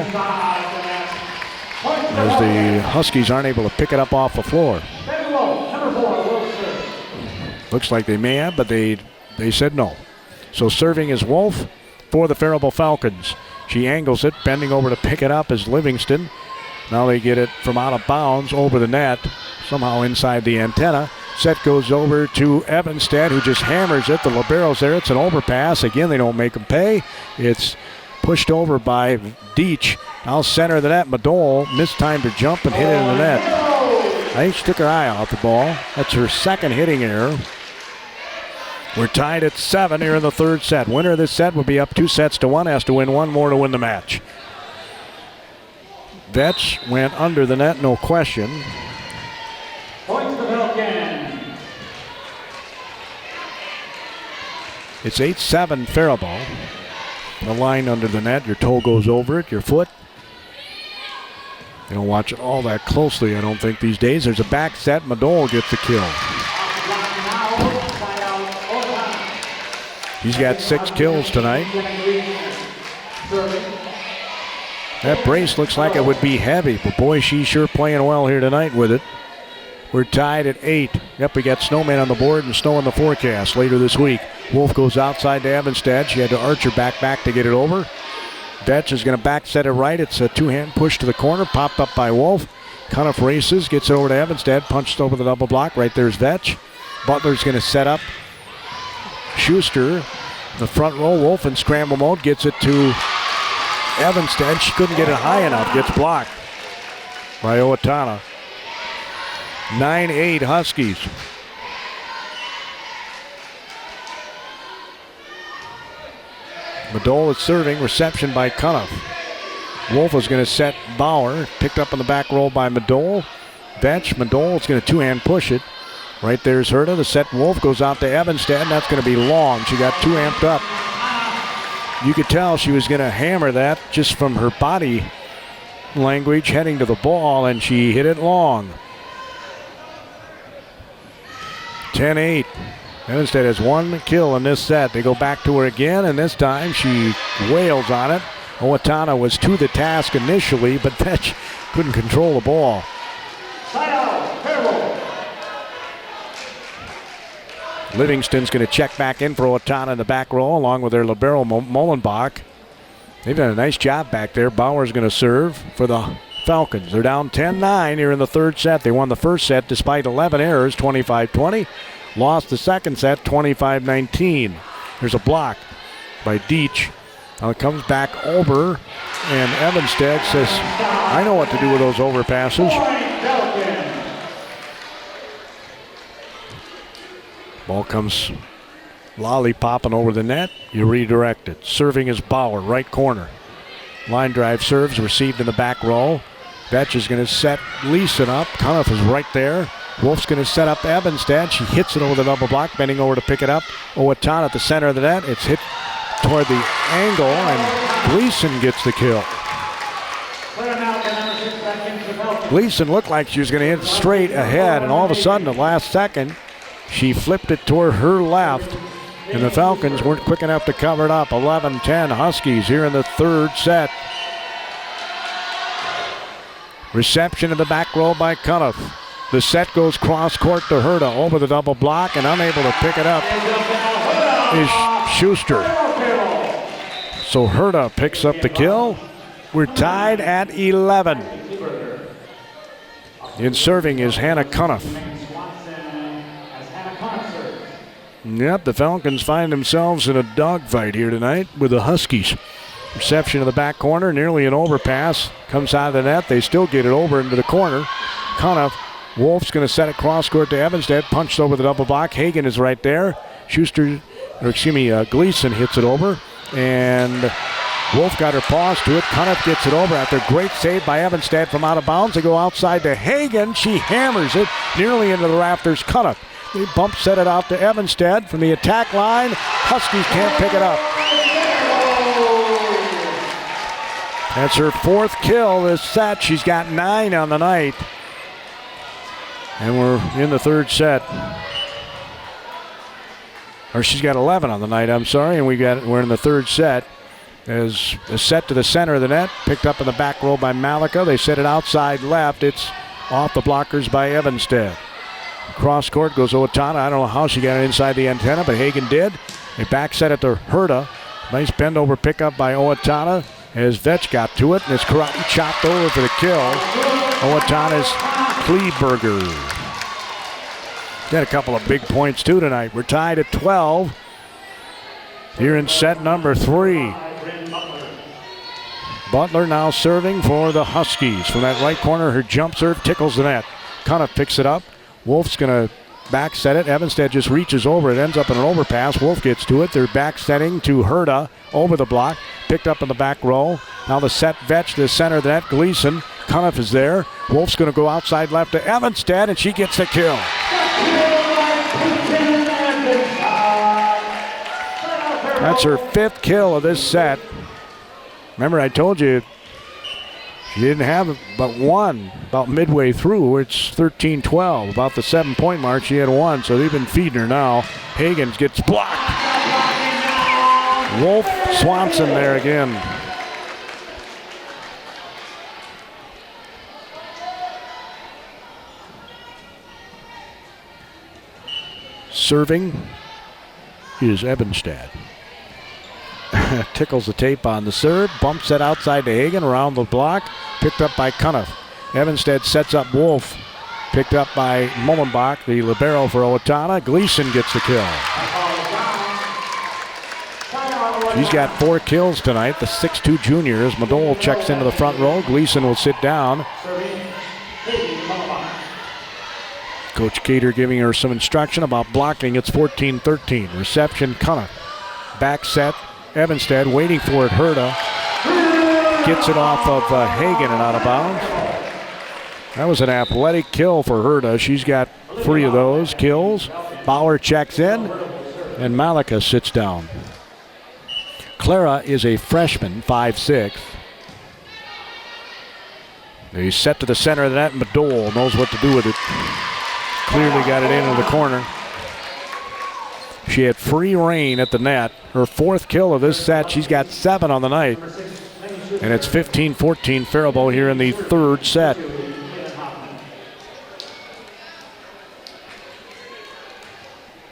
as the Huskies aren't able to pick it up off the floor. Looks like they may have, but they said no. So serving is Wolf for the Faribault Falcons. She angles it, bending over to pick it up as Livingston. Now they get it from out of bounds over the net, somehow inside the antenna. Set goes over to Evanstead, who just hammers it. The libero's there. It's an overpass. Again, they don't make them pay. It's pushed over by Deach. Now center of the net. Madole missed time to jump and hit it in the net. I think she took her eye off the ball. That's her 2nd hitting error. We're tied at 7 here in the third set. Winner of this set will be up 2-1. Has to win 1 more to win the match. Vetch went under the net, no question. Points to Falcon. It's 8-7 Faribault. The line under the net, your toe goes over it, your foot. You don't watch it all that closely, I don't think, these days. There's a back set. Madole gets the kill. He's got 6 kills tonight. That brace looks like it would be heavy, but boy, she's sure playing well here tonight with it. We're tied at 8. Yep, we got snowman on the board and snow in the forecast later this week. Wolf goes outside to Evanstead. She had to arch her back to get it over. Vetch is going to back set it right. It's a 2-hand push to the corner, popped up by Wolf. Cuniff races, gets it over to Evanstead, punched over the double block. Right there's Vetch. Butler's going to set up Schuster. The front row, Wolf in scramble mode, gets it to Evanstead. She couldn't get it high enough. Gets blocked by Owatonna. 9-8 Huskies. Madole is serving. Reception by Cuniff. Wolf is going to set Bauer. Picked up on the back roll by Madole. Vetch. Madole is going to two-hand push it. Right there's Herta. The set Wolf goes out to Evanstad, and that's going to be long. She got too amped up. You could tell she was going to hammer that just from her body language heading to the ball, and she hit it long. 10-8. Evanstad has one kill in this set. They go back to her again, and this time she wails on it. Owatonna was to the task initially, but Vetch couldn't control the ball. Livingston's going to check back in for Owatonna in the back row, along with their libero Mullenbach. They've done a nice job back there. Bauer's going to serve for the Falcons. They're down 10-9 here in the third set. They won the first set despite 11 errors, 25-20. Lost the second set, 25-19. There's a block by Deach. Now it comes back over, and Evanstad says, I know what to do with those overpasses. Ball comes lollipopping over the net. You redirect it. Serving is Bauer, right corner. Line drive serves, received in the back row. Vetch is going to set Leeson up. Cuniff is right there. Wolf's going to set up Evanstad. She hits it over the double block, bending over to pick it up. Owatonna at the center of the net. It's hit toward the angle, and Gleason gets the kill. Gleason looked like she was going to hit straight ahead, and all of a sudden, at the last second, she flipped it toward her left, and the Falcons weren't quick enough to cover it up. 11-10 Huskies here in the third set. Reception in the back row by Cuniff. The set goes cross court to Herta over the double block, and unable to pick it up is Schuster. So Herta picks up the kill. We're tied at 11. In serving is Hannah Cuniff. Yep, the Falcons find themselves in a dogfight here tonight with the Huskies. Reception in the back corner, nearly an overpass. Comes out of the net. They still get it over into the corner. Cuniff. Wolf's going to set it cross court to Evanstad. Punched over the double block. Hagen is right there. Gleason hits it over. And Wolf got her paws to it. Cuniff gets it over after a great save by Evanstad from out of bounds. They go outside to Hagen. She hammers it nearly into the rafters. Cuniff. They bump set it out to Evanstad from the attack line. Huskies can't pick it up. That's her fourth kill this set. She's got 9 on the night. And we're in the third set. Or she's got 11 on the night, I'm sorry. And we're in the third set. As a set to the center of the net. Picked up in the back row by Malika. They set it outside left. It's off the blockers by Evanstad. Cross court goes Owatonna. I don't know how she got it inside the antenna, but Hagen did. They back set it to Herta. Nice bend over pickup by Owatonna as Vetch got to it, and it's karate chopped over for the kill. Owatonna's Kleberger. Got a couple of big points too tonight. We're tied at 12 here in set number 3. Butler now serving for the Huskies. From that right corner, her jump serve tickles the net. Cuniff picks it up. Wolf's going to back set it. Evanstad just reaches over. It ends up in an overpass. Wolf gets to it. They're back setting to Herta over the block. Picked up in the back row. Now the set Vetch to the center of the net. Gleason. Cuniff is there. Wolf's going to go outside left to Evanstad, and she gets the kill. That's her 5th kill of this set. Remember, I told you she didn't have but one about midway through. It's 13-12. About the 7-point mark, she had 1, so they've been feeding her now. Hagen gets blocked. Wolf Swanson there again. Serving is Evanstad. Tickles the tape on the serve. Bumps it outside to Hagen around the block. Picked up by Cuniff. Evanstad sets up Wolf. Picked up by Mullenbach, the libero for Owatonna. Gleason gets the kill. She's got 4 kills tonight. The 6'2 junior as Madole checks into the front row. Gleason will sit down. Coach Cater giving her some instruction about blocking. It's 14-13. Reception, Cuniff. Back set Evanstead waiting for it. Herta gets it off of Hagen and out of bounds. That was an athletic kill for Herta. She's got 3 of those kills. Bauer checks in, and Malika sits down. Clara is a freshman, 5'6". He's set to the center of the net, and Madole knows what to do with it. Clearly got it into the corner. She had free reign at the net. Her 4th kill of this set. She's got 7 on the night. And it's 15-14 Faribault here in the 3rd set.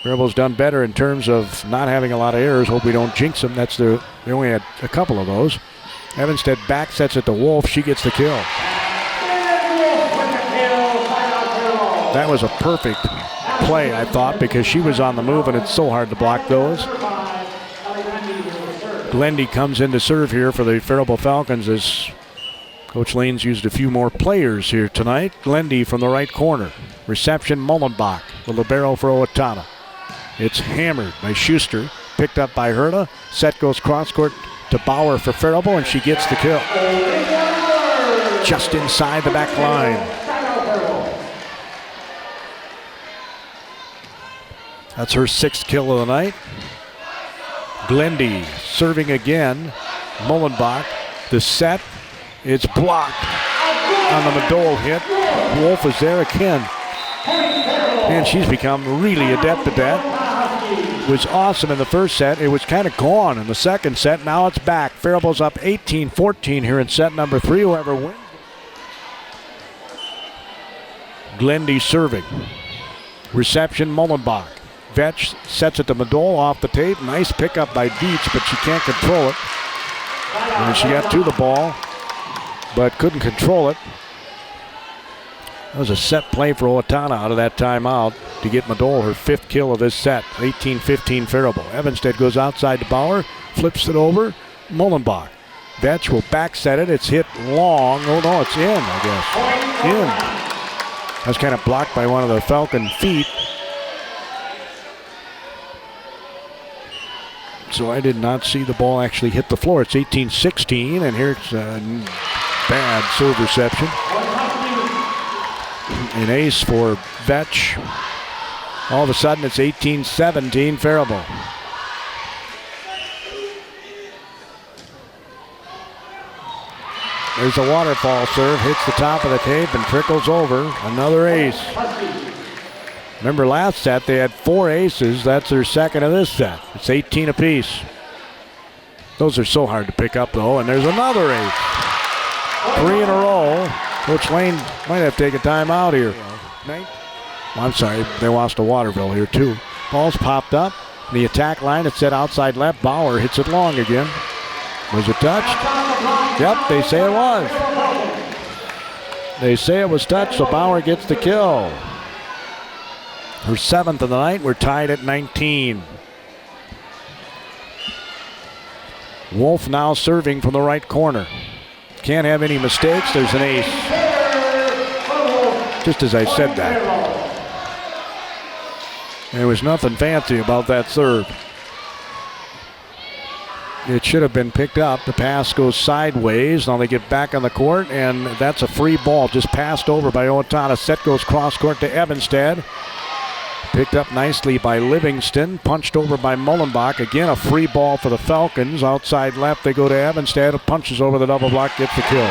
Faribault's done better in terms of not having a lot of errors. Hope we don't jinx them. They only had a couple of those. Evanstead back sets it to Wolf. She gets the kill. That was a perfect play, I thought, because she was on the move, and it's so hard to block those. Glendy comes in to serve here for the Faribault Falcons as Coach Lane's used a few more players here tonight. Glendy from the right corner. Reception, Mullenbach, the libero for Owatonna. It's hammered by Schuster, picked up by Herta. Set goes cross court to Bauer for Faribault, and she gets the kill. Just inside the back line. That's her 6th kill of the night. Glendy serving again. Mullenbach, the set. It's blocked on the Madole hit. Wolf is there again. And she's become really adept at that. It was awesome in the first set. It was kind of gone in the second set. Now it's back. Faribault's up 18-14 here in set number 3. Whoever wins. Glendy serving. Reception, Mullenbach. Vetch sets it to Madole off the tape. Nice pickup by Dietz, but she can't control it. And she got to the ball, but couldn't control it. That was a set play for Owatonna out of that timeout to get Madole her 5th kill of this set. 18-15 Faribault. Evanstead goes outside to Bauer, flips it over. Mullenbach. Vetch will back set it. It's hit long. Oh no, it's in, I guess. In. That's kind of blocked by one of the Falcon feet. So I did not see the ball actually hit the floor. It's 18-16, and here's a bad serve reception. An ace for Vetch. All of a sudden, it's 18-17 Faribault. There's a waterfall serve, hits the top of the tape and trickles over. Another ace. Remember last set they had 4 aces. That's their 2nd of this set. It's 18 apiece. Those are so hard to pick up though. And there's another ace. 3 in a row. Coach Lane might have to take a timeout here. I'm sorry, they lost to Waterville here too. Ball's popped up. The attack line, it's set outside left. Bauer hits it long again. Was it touched? Yep, they say it was. They say it was touched, so Bauer gets the kill. Her 7th of the night. We're tied at 19. Wolf now serving from the right corner. Can't have any mistakes. There's an ace. Just as I said that. There was nothing fancy about that serve. It should have been picked up. The pass goes sideways. Now they get back on the court, and that's a free ball. Just passed over by Owatonna. Set goes cross court to Evanstead. Picked up nicely by Livingston. Punched over by Mullenbach. Again, a free ball for the Falcons. Outside left, they go to Evanstead. Punches over the double block, gets the kill.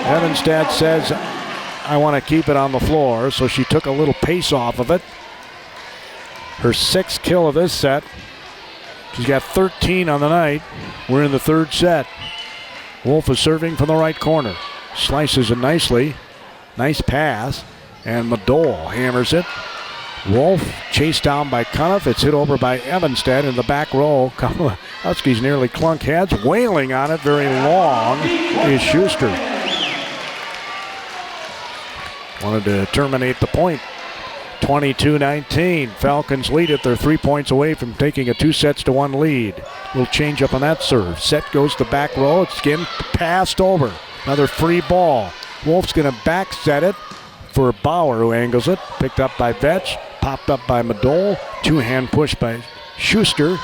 Evanstead says, I want to keep it on the floor, so she took a little pace off of it. Her 6th kill of this set. She's got 13 on the night. We're in the 3rd set. Wolf is serving from the right corner. Slices it nicely. Nice pass. And Madole hammers it. Wolf chased down by Cuniff. It's hit over by Evanstead in the back row. Huskies nearly clunk heads. Wailing on it very long is Schuster. Wanted to terminate the point. 22-19. Falcons lead it. They're 3 points away from taking a 2-1 lead. We'll change up on that serve. Set goes to back row. It's again passed over. Another free ball. Wolf's going to back set it for Bauer, who angles it. Picked up by Vetch. Popped up by Madole. 2-hand push by Schuster.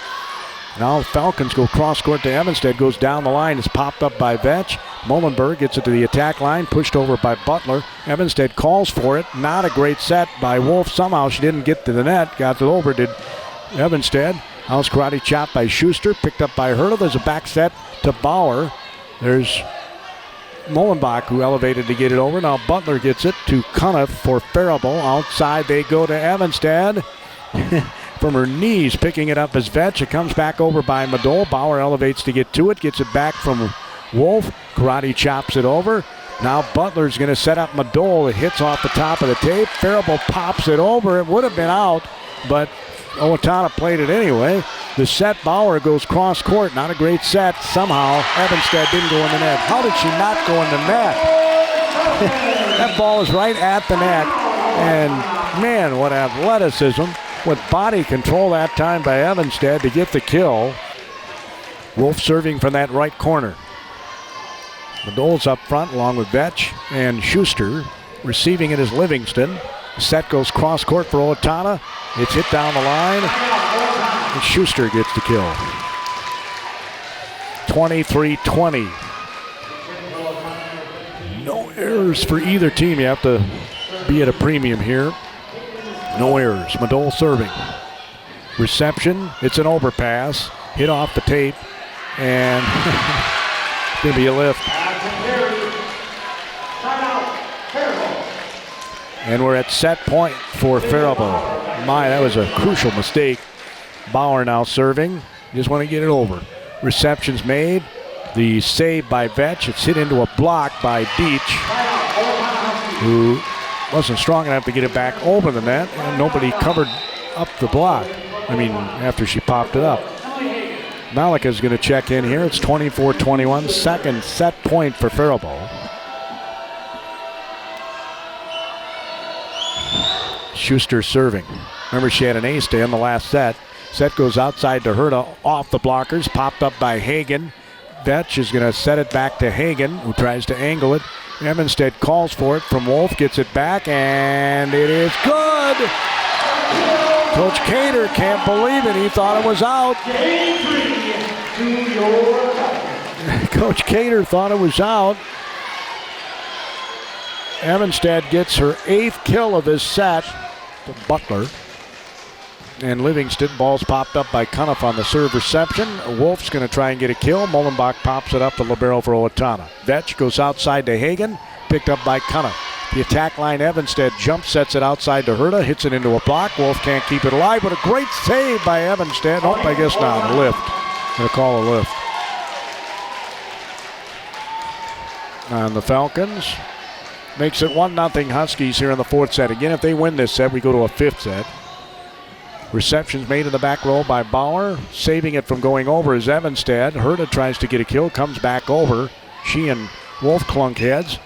Now Falcons go cross court to Evanstead, goes down the line, is popped up by Vetch. Mullenberg gets it to the attack line, pushed over by Butler. Evanstead calls for it. Not a great set by Wolf. Somehow she didn't get to the net. Got it over to Evanstead. House karate chop by Schuster, picked up by Hertel. There's a back set to Bauer. There's Mullenbach who elevated to get it over. Now Butler gets it to Cuniff for Faribault. Outside they go to Evanstead. From her knees, picking it up as Vetch. It comes back over by Madole. Bauer elevates to get to it. Gets it back from Wolf. Karate chops it over. Now Butler's going to set up Madole. It hits off the top of the tape. Faribault pops it over. It would have been out, but Owatonna played it anyway. The set, Bauer goes cross court. Not a great set. Somehow Evanstead didn't go in the net. How did she not go in the net? That ball is right at the net. And man, what athleticism. With body control that time by Evanstead to get the kill. Wolf serving from that right corner. Madole's up front along with Vetch and Schuster. Receiving it is Livingston. Set goes cross court for Owatonna. It's hit down the line. And Schuster gets the kill. 23-20. No errors for either team. You have to be at a premium here. No errors. Madole serving. Reception. It's an overpass. Hit off the tape. And it's going to be a lift. And we're at set point for Faribault. My, that was a crucial mistake. Bauer now serving. Just want to get it over. Reception's made. The save by Vetch. It's hit into a block by Deach, who wasn't strong enough to get it back over the net, and nobody covered up the block. I mean, after she popped it up. Malika's going to check in here. It's 24-21. Second set point for Faribault. Schuster serving. Remember, she had an ace to end the last set. Set goes outside to Herta, off the blockers, popped up by Hagen. Vetch is going to set it back to Hagen, who tries to angle it. Evanstead calls for it from Wolf, gets it back, and it is good! Coach Cater can't believe it. He thought it was out. Coach Cater thought it was out. Evanstead gets her 8th kill of his set to Butler. And Livingston, ball's popped up by Cuniff on the serve reception. Wolf's going to try and get a kill. Mullenbach pops it up to libero for Owatonna. Vetch goes outside to Hagen, picked up by Cuniff. The attack line, Evanstead jump sets it outside to Herta, hits it into a block. Wolf can't keep it alive, but a great save by Evanstead. Oh, I guess not. A lift. Going to call a lift. On the Falcons. Makes it 1-0 Huskies here in the 4th set. Again, if they win this set, we go to a 5th set. Reception's made in the back row by Bauer. Saving it from going over is Evanstead. Herta tries to get a kill, comes back over. She and Wolf clunk heads.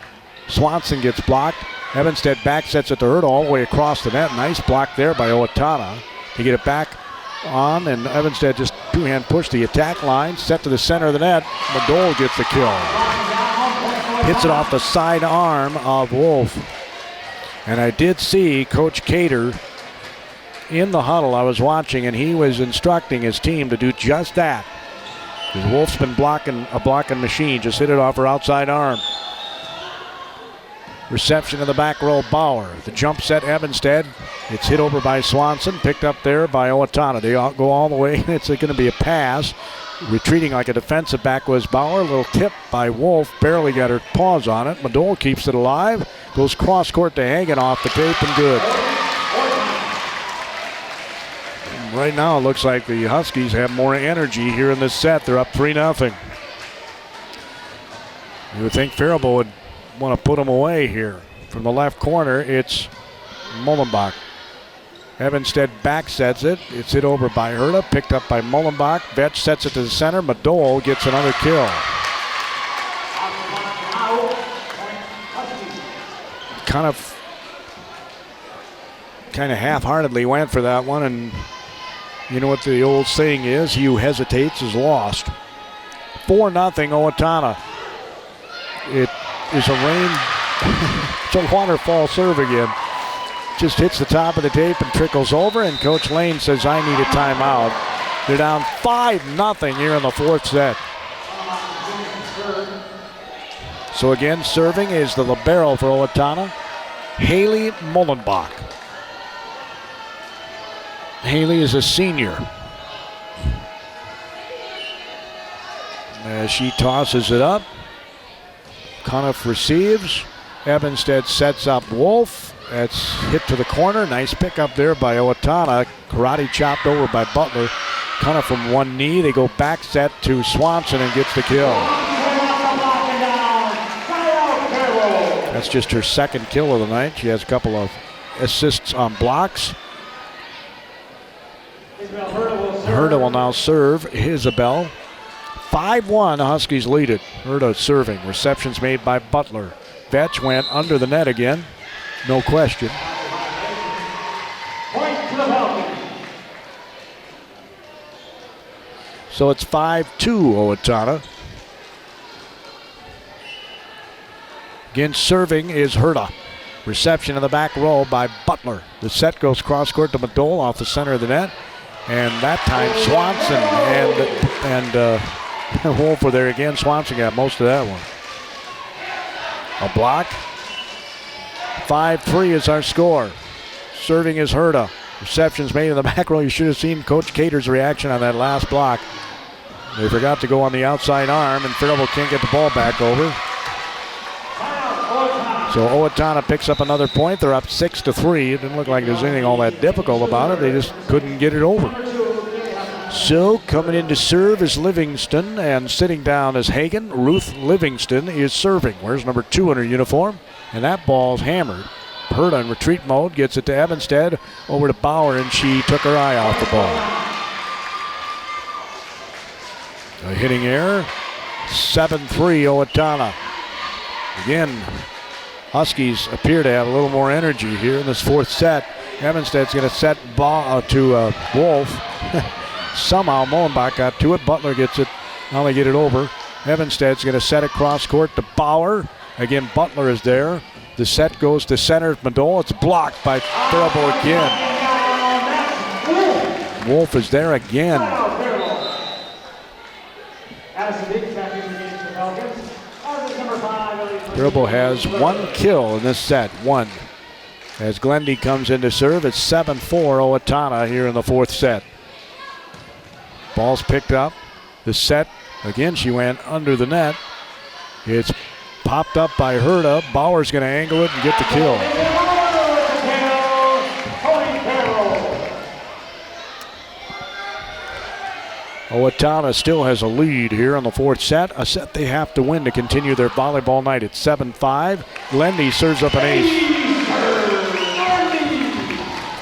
Swanson gets blocked. Evanstead back sets it to Herta all the way across the net. Nice block there by Owatonna to get it back on, and Evanstead just two-hand push the attack line. Set to the center of the net. Madole gets the kill. Hits it off the side arm of Wolf. And I did see Coach Cater in the huddle. I was watching, and he was instructing his team to do just that. Because Wolf's been a blocking machine. Just hit it off her outside arm. Reception in the back row, Bauer. The jump set, Evanstead. It's hit over by Swanson, picked up there by Owatonna. They go all the way. It's going to be a pass. Retreating like a defensive back was Bauer. A little tip by Wolf. Barely got her paws on it. Madole keeps it alive. Goes cross court to Hagen off the tape and good. Right now it looks like the Huskies have more energy here in this set. They're up 3-0. You would think Faribault would want to put them away here. From the left corner, it's Mullenbach. Evanstead back sets it. It's hit over by Herta, picked up by Mullenbach. Vetch sets it to the center. Madole gets another kill. Kind of half-heartedly went for that one, and you know what the old saying is, he who hesitates is lost. 4-0 Owatonna. It is it's a waterfall serve again. Just hits the top of the tape and trickles over, and Coach Lane says, I need a timeout. They're down 5-0 here in the fourth set. So again, serving is the libero for Owatonna, Haley Mullenbach. Haley is a senior. As she tosses it up, Cuniff receives. Ebenstead sets up Wolf. That's hit to the corner. Nice pick up there by Owatonna. Karate chopped over by Butler. Cuniff from one knee. They go back set to Swanson and gets the kill. That's just her second kill of the night. She has a couple of assists on blocks. Herta will now serve Isabel. 5-1, the Huskies lead it. Herta serving. Receptions made by Butler. Vetch went under the net again. No question. Point to the Falcon. So it's 5-2, Owatonna. Again, serving is Herta. Reception in the back row by Butler. The set goes cross court to Madole off the center of the net. And that time Swanson and Wolf were there again. Swanson got most of that one. A block. 5-3 is our score. Serving is Herta. Receptions made in the back row. You should have seen Coach Cater's reaction on that last block. They forgot to go on the outside arm, and Faribault can't get the ball back over. So Owatonna picks up another point. They're up 6-3. It didn't look like there's anything all that difficult about it. They just couldn't get it over. So coming in to serve is Livingston, and sitting down is Hagen. Ruth Livingston is serving. Where's number 2 in her uniform? And that ball's hammered. Herta in retreat mode gets it to Ebenstead, over to Bauer, and she took her eye off the ball. A hitting error. 7-3 Owatonna. Again, Huskies appear to have a little more energy here in this fourth set. Ebenstead's going to set ball to Wolf. Somehow Mullenbach got to it. Butler gets it. Now they get it over. Ebenstead's going to set it cross court to Bauer. Again, Butler is there. The set goes to center. Madole. It's blocked by Faribault again. Wolf is there again. Faribault has one kill in this set. One. As Glendy comes in to serve, it's 7-4 Owatonna here in the fourth set. Ball's picked up. The set, again, she went under the net. It's popped up by Herta. Bauer's going to angle it and get the kill. Owatonna still has a lead here in the fourth set. A set they have to win to continue their volleyball night. It's 7-5. Glendy serves up an ace.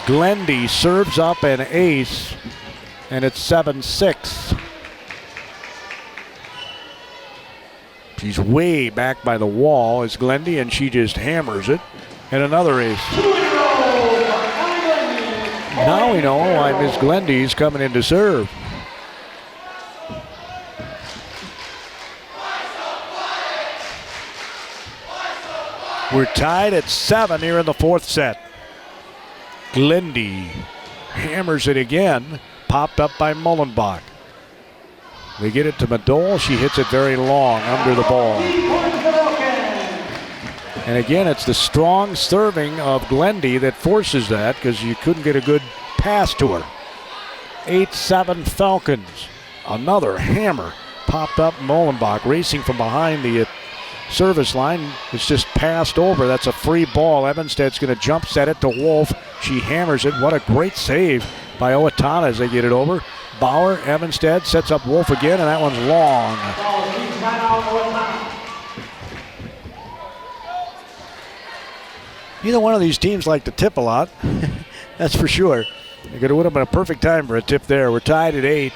Glendy serves up an ace, and it's 7-6. She's way back by the wall is Glendy, and she just hammers it. And another ace. Now we know why Miss Glendy's coming in to serve. We're tied at 7 here in the fourth set. Glendy hammers it again. Popped up by Mullenbach. They get it to Madole. She hits it very long under the ball. And again, it's the strong serving of Glendy that forces that, because you couldn't get a good pass to her. 8-7 Falcons. Another hammer. Popped up Mullenbach racing from behind the service line. It's just passed over. That's a free ball. Ebenstead's going to jump set it to Wolf. She hammers it. What a great save by Owatonna as they get it over. Bauer, Ebenstead sets up Wolf again, and that one's long. Neither one of these teams like to tip a lot. That's for sure. It would have been a perfect time for a tip there. We're tied at 8.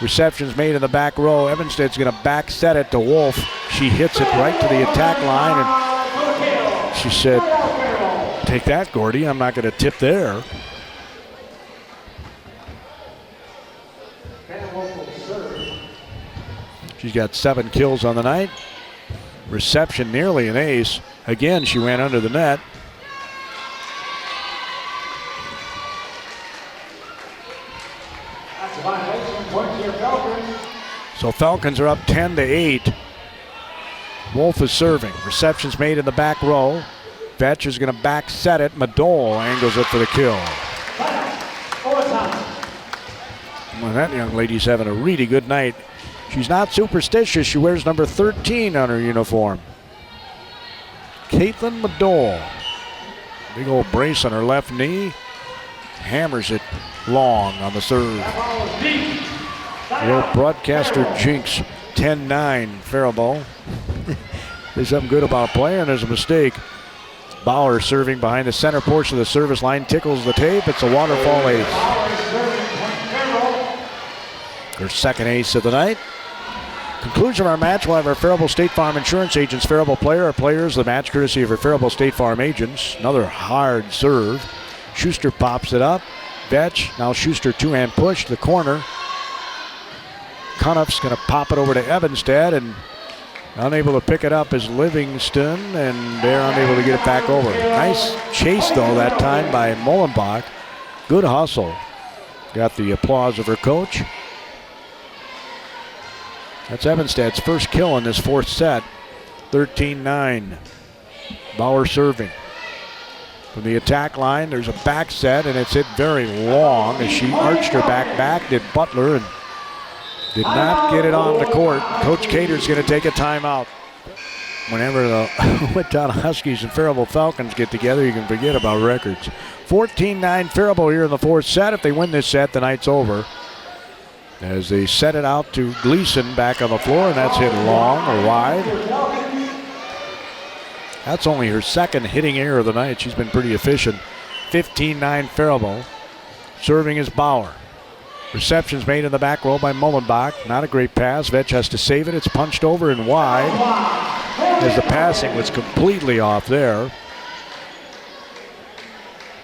Receptions made in the back row. Ebenstead's going to back set it to Wolf. She hits it right to the attack line, and she said, "Take that, Gordy. I'm not going to tip there." She's got 7 kills on the night. Reception nearly an ace. Again, she went under the net. That's a violation. So Falcons are up 10-8. Wolf is serving. Reception's made in the back row. Vetch is going to back set it. Madole angles it for the kill. Well, that young lady's having a really good night. She's not superstitious. She wears number 13 on her uniform. Caitlin Madole. Big old brace on her left knee. Hammers it long on the serve. The old broadcaster jinx. 10-9 Faribault. There's something good about a player and there's a mistake. Bauer serving behind the center portion of the service line. Tickles the tape. It's a waterfall ace. Her second ace of the night. Conclusion of our match, we'll have our Faribault State Farm insurance agents. Faribault player or players, the match courtesy of our Faribault State Farm agents. Another hard serve. Schuster pops it up. Vetch, now Schuster two-hand push to the corner. Cunnif's going to pop it over to Evanstad, and unable to pick it up is Livingston, and they're unable to get it back over. Nice chase, though, that time by Mullenbach. Good hustle. Got the applause of her coach. That's Evanstad's first kill in this fourth set. 13-9. Bauer serving. From the attack line, there's a back set, and it's hit very long as she arched her back, did Butler, and did not get it on the court. Coach Cater's going to take a timeout. Whenever the Owatonna Huskies and Faribault Falcons get together, you can forget about records. 14-9 Faribault here in the fourth set. If they win this set, the night's over. As they set it out to Gleason back on the floor, and that's hit long or wide. That's only her second hitting error of the night. She's been pretty efficient. 15-9 Faribault. Serving is Bauer. Reception's made in the back row by Mullenbach. Not a great pass. Vetch has to save it. It's punched over and wide as the passing was completely off there.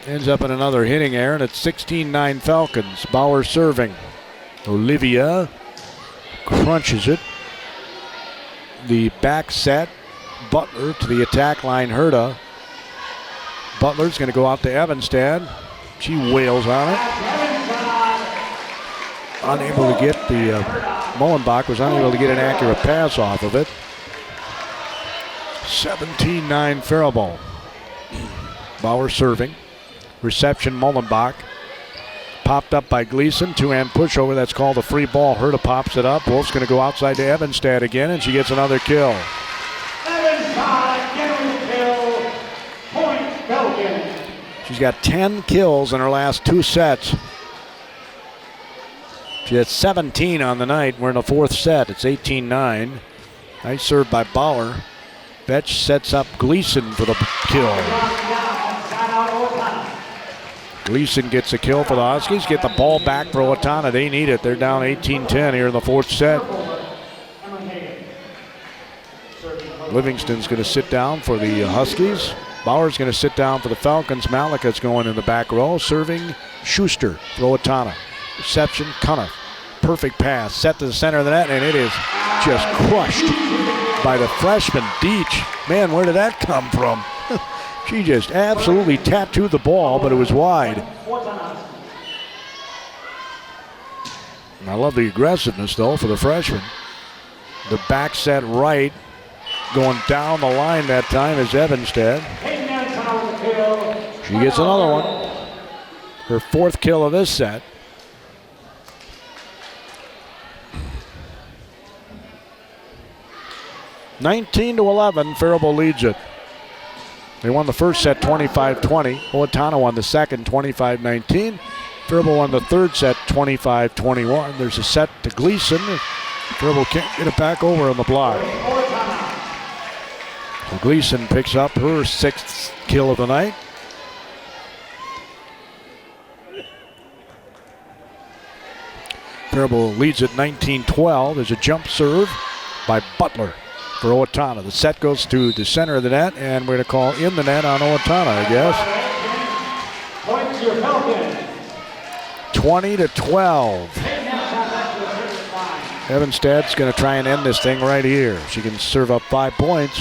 Ends up in another hitting error, and it's 16-9 Falcons. Bauer serving. Olivia crunches it. The back set. Butler to the attack line. Herta. Butler's going to go out to Evanstad. She wails on it. Unable to get the Mullenbach was unable to get an accurate pass off of it. 17-9 Faribault. Bauer serving. Reception Mullenbach. Popped up by Gleason. Two-hand pushover. That's called a free ball. Herta pops it up. Wolf's going to go outside to Evanstad again, and she gets another kill. She's got 10 kills in her last two sets. She had 17 on the night. We're in the fourth set. It's 18-9. Nice serve by Bauer. Vetch sets up Gleason for the kill. Gleason gets a kill for the Huskies. Get the ball back for Owatonna. They need it. They're down 18-10 here in the fourth set. Livingston's going to sit down for the Huskies. Bauer's going to sit down for the Falcons. Malika's going in the back row. Serving Schuster for Owatonna. Reception, Cunniff. Perfect pass. Set to the center of the net, and it is just crushed by the freshman, Deach. Man, where did that come from? She just absolutely tattooed the ball, but it was wide. And I love the aggressiveness, though, for the freshman. The back set right. Going down the line that time is Evanstad. She gets another one. Her fourth kill of this set. (19-11), Faribault leads it. They won the first set 25-20. Owatonna won the second 25-19. Faribault won the third set 25-21. There's a set to Gleason. Faribault can't get it back over on the block. So Gleason picks up her sixth kill of the night. Faribault leads at 19-12. There's a jump serve by Butler for Owatonna. The set goes to the center of the net, and we're going to call in the net on Owatonna, I guess. 20-12. Evanstad's going to try and end this thing right here. She can serve up 5 points.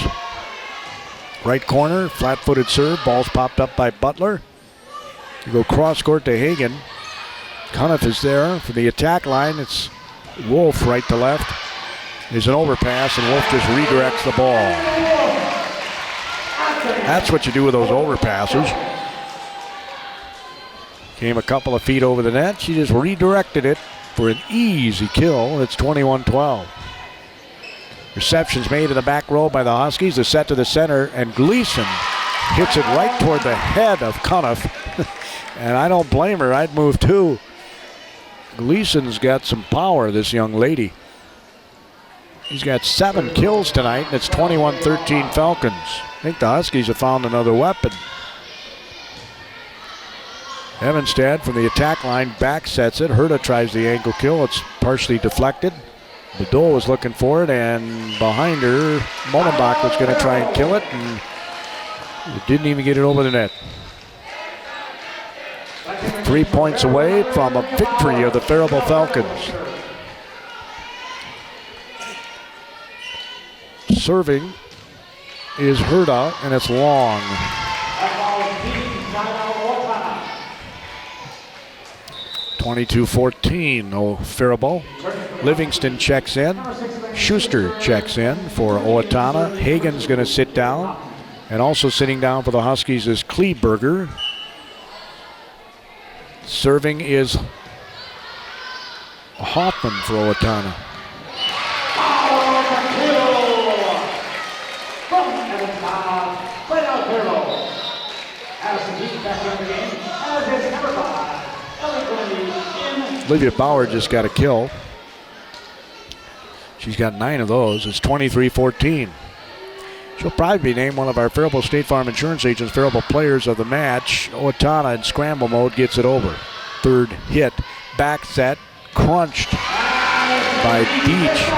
Right corner, flat-footed serve. Ball's popped up by Butler. You go cross court to Hagen. Cunniff is there for the attack line. It's Wolf right to left. is an overpass, and Wolf just redirects the ball. That's what you do with those overpasses. Came a couple of feet over the net. She just redirected it for an easy kill. It's 21-12. Reception's made in the back row by the Huskies. The set to the center, and Gleason hits it right toward the head of Cuniff. And I don't blame her. I'd move too. Gleason's got some power, this young lady. He's got 7 kills tonight, and it's 21-13 Falcons. I think the Huskies have found another weapon. Evanstad from the attack line back sets it. Herta tries the ankle kill. It's partially deflected. Bedole was looking for it, and behind her, Molenbach was going to try and kill it, and it didn't even get it over the net. 3 points away from a victory of the Faribault Falcons. Serving is Herta, and it's long. 22-14, Faribault. Livingston checks in. Schuster checks in for Owatonna. Hagen's going to sit down. And also sitting down for the Huskies is Kleberger. Serving is Hoffman for Owatonna. Olivia Bauer just got a kill. She's got 9 of those. It's 23-14. She'll probably be named one of our Faribault State Farm Insurance Agents Faribault players of the match. Owatonna in scramble mode gets it over. Third hit. Back set. Crunched by Deach.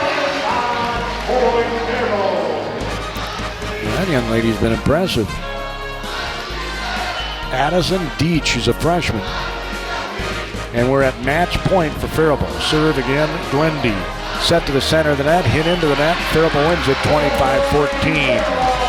That young lady's been impressive. Addison Deach is a freshman. And we're at match point for Faribault. Serve again, Glendy. Set to the center of the net, hit into the net. Faribault wins it 25-14.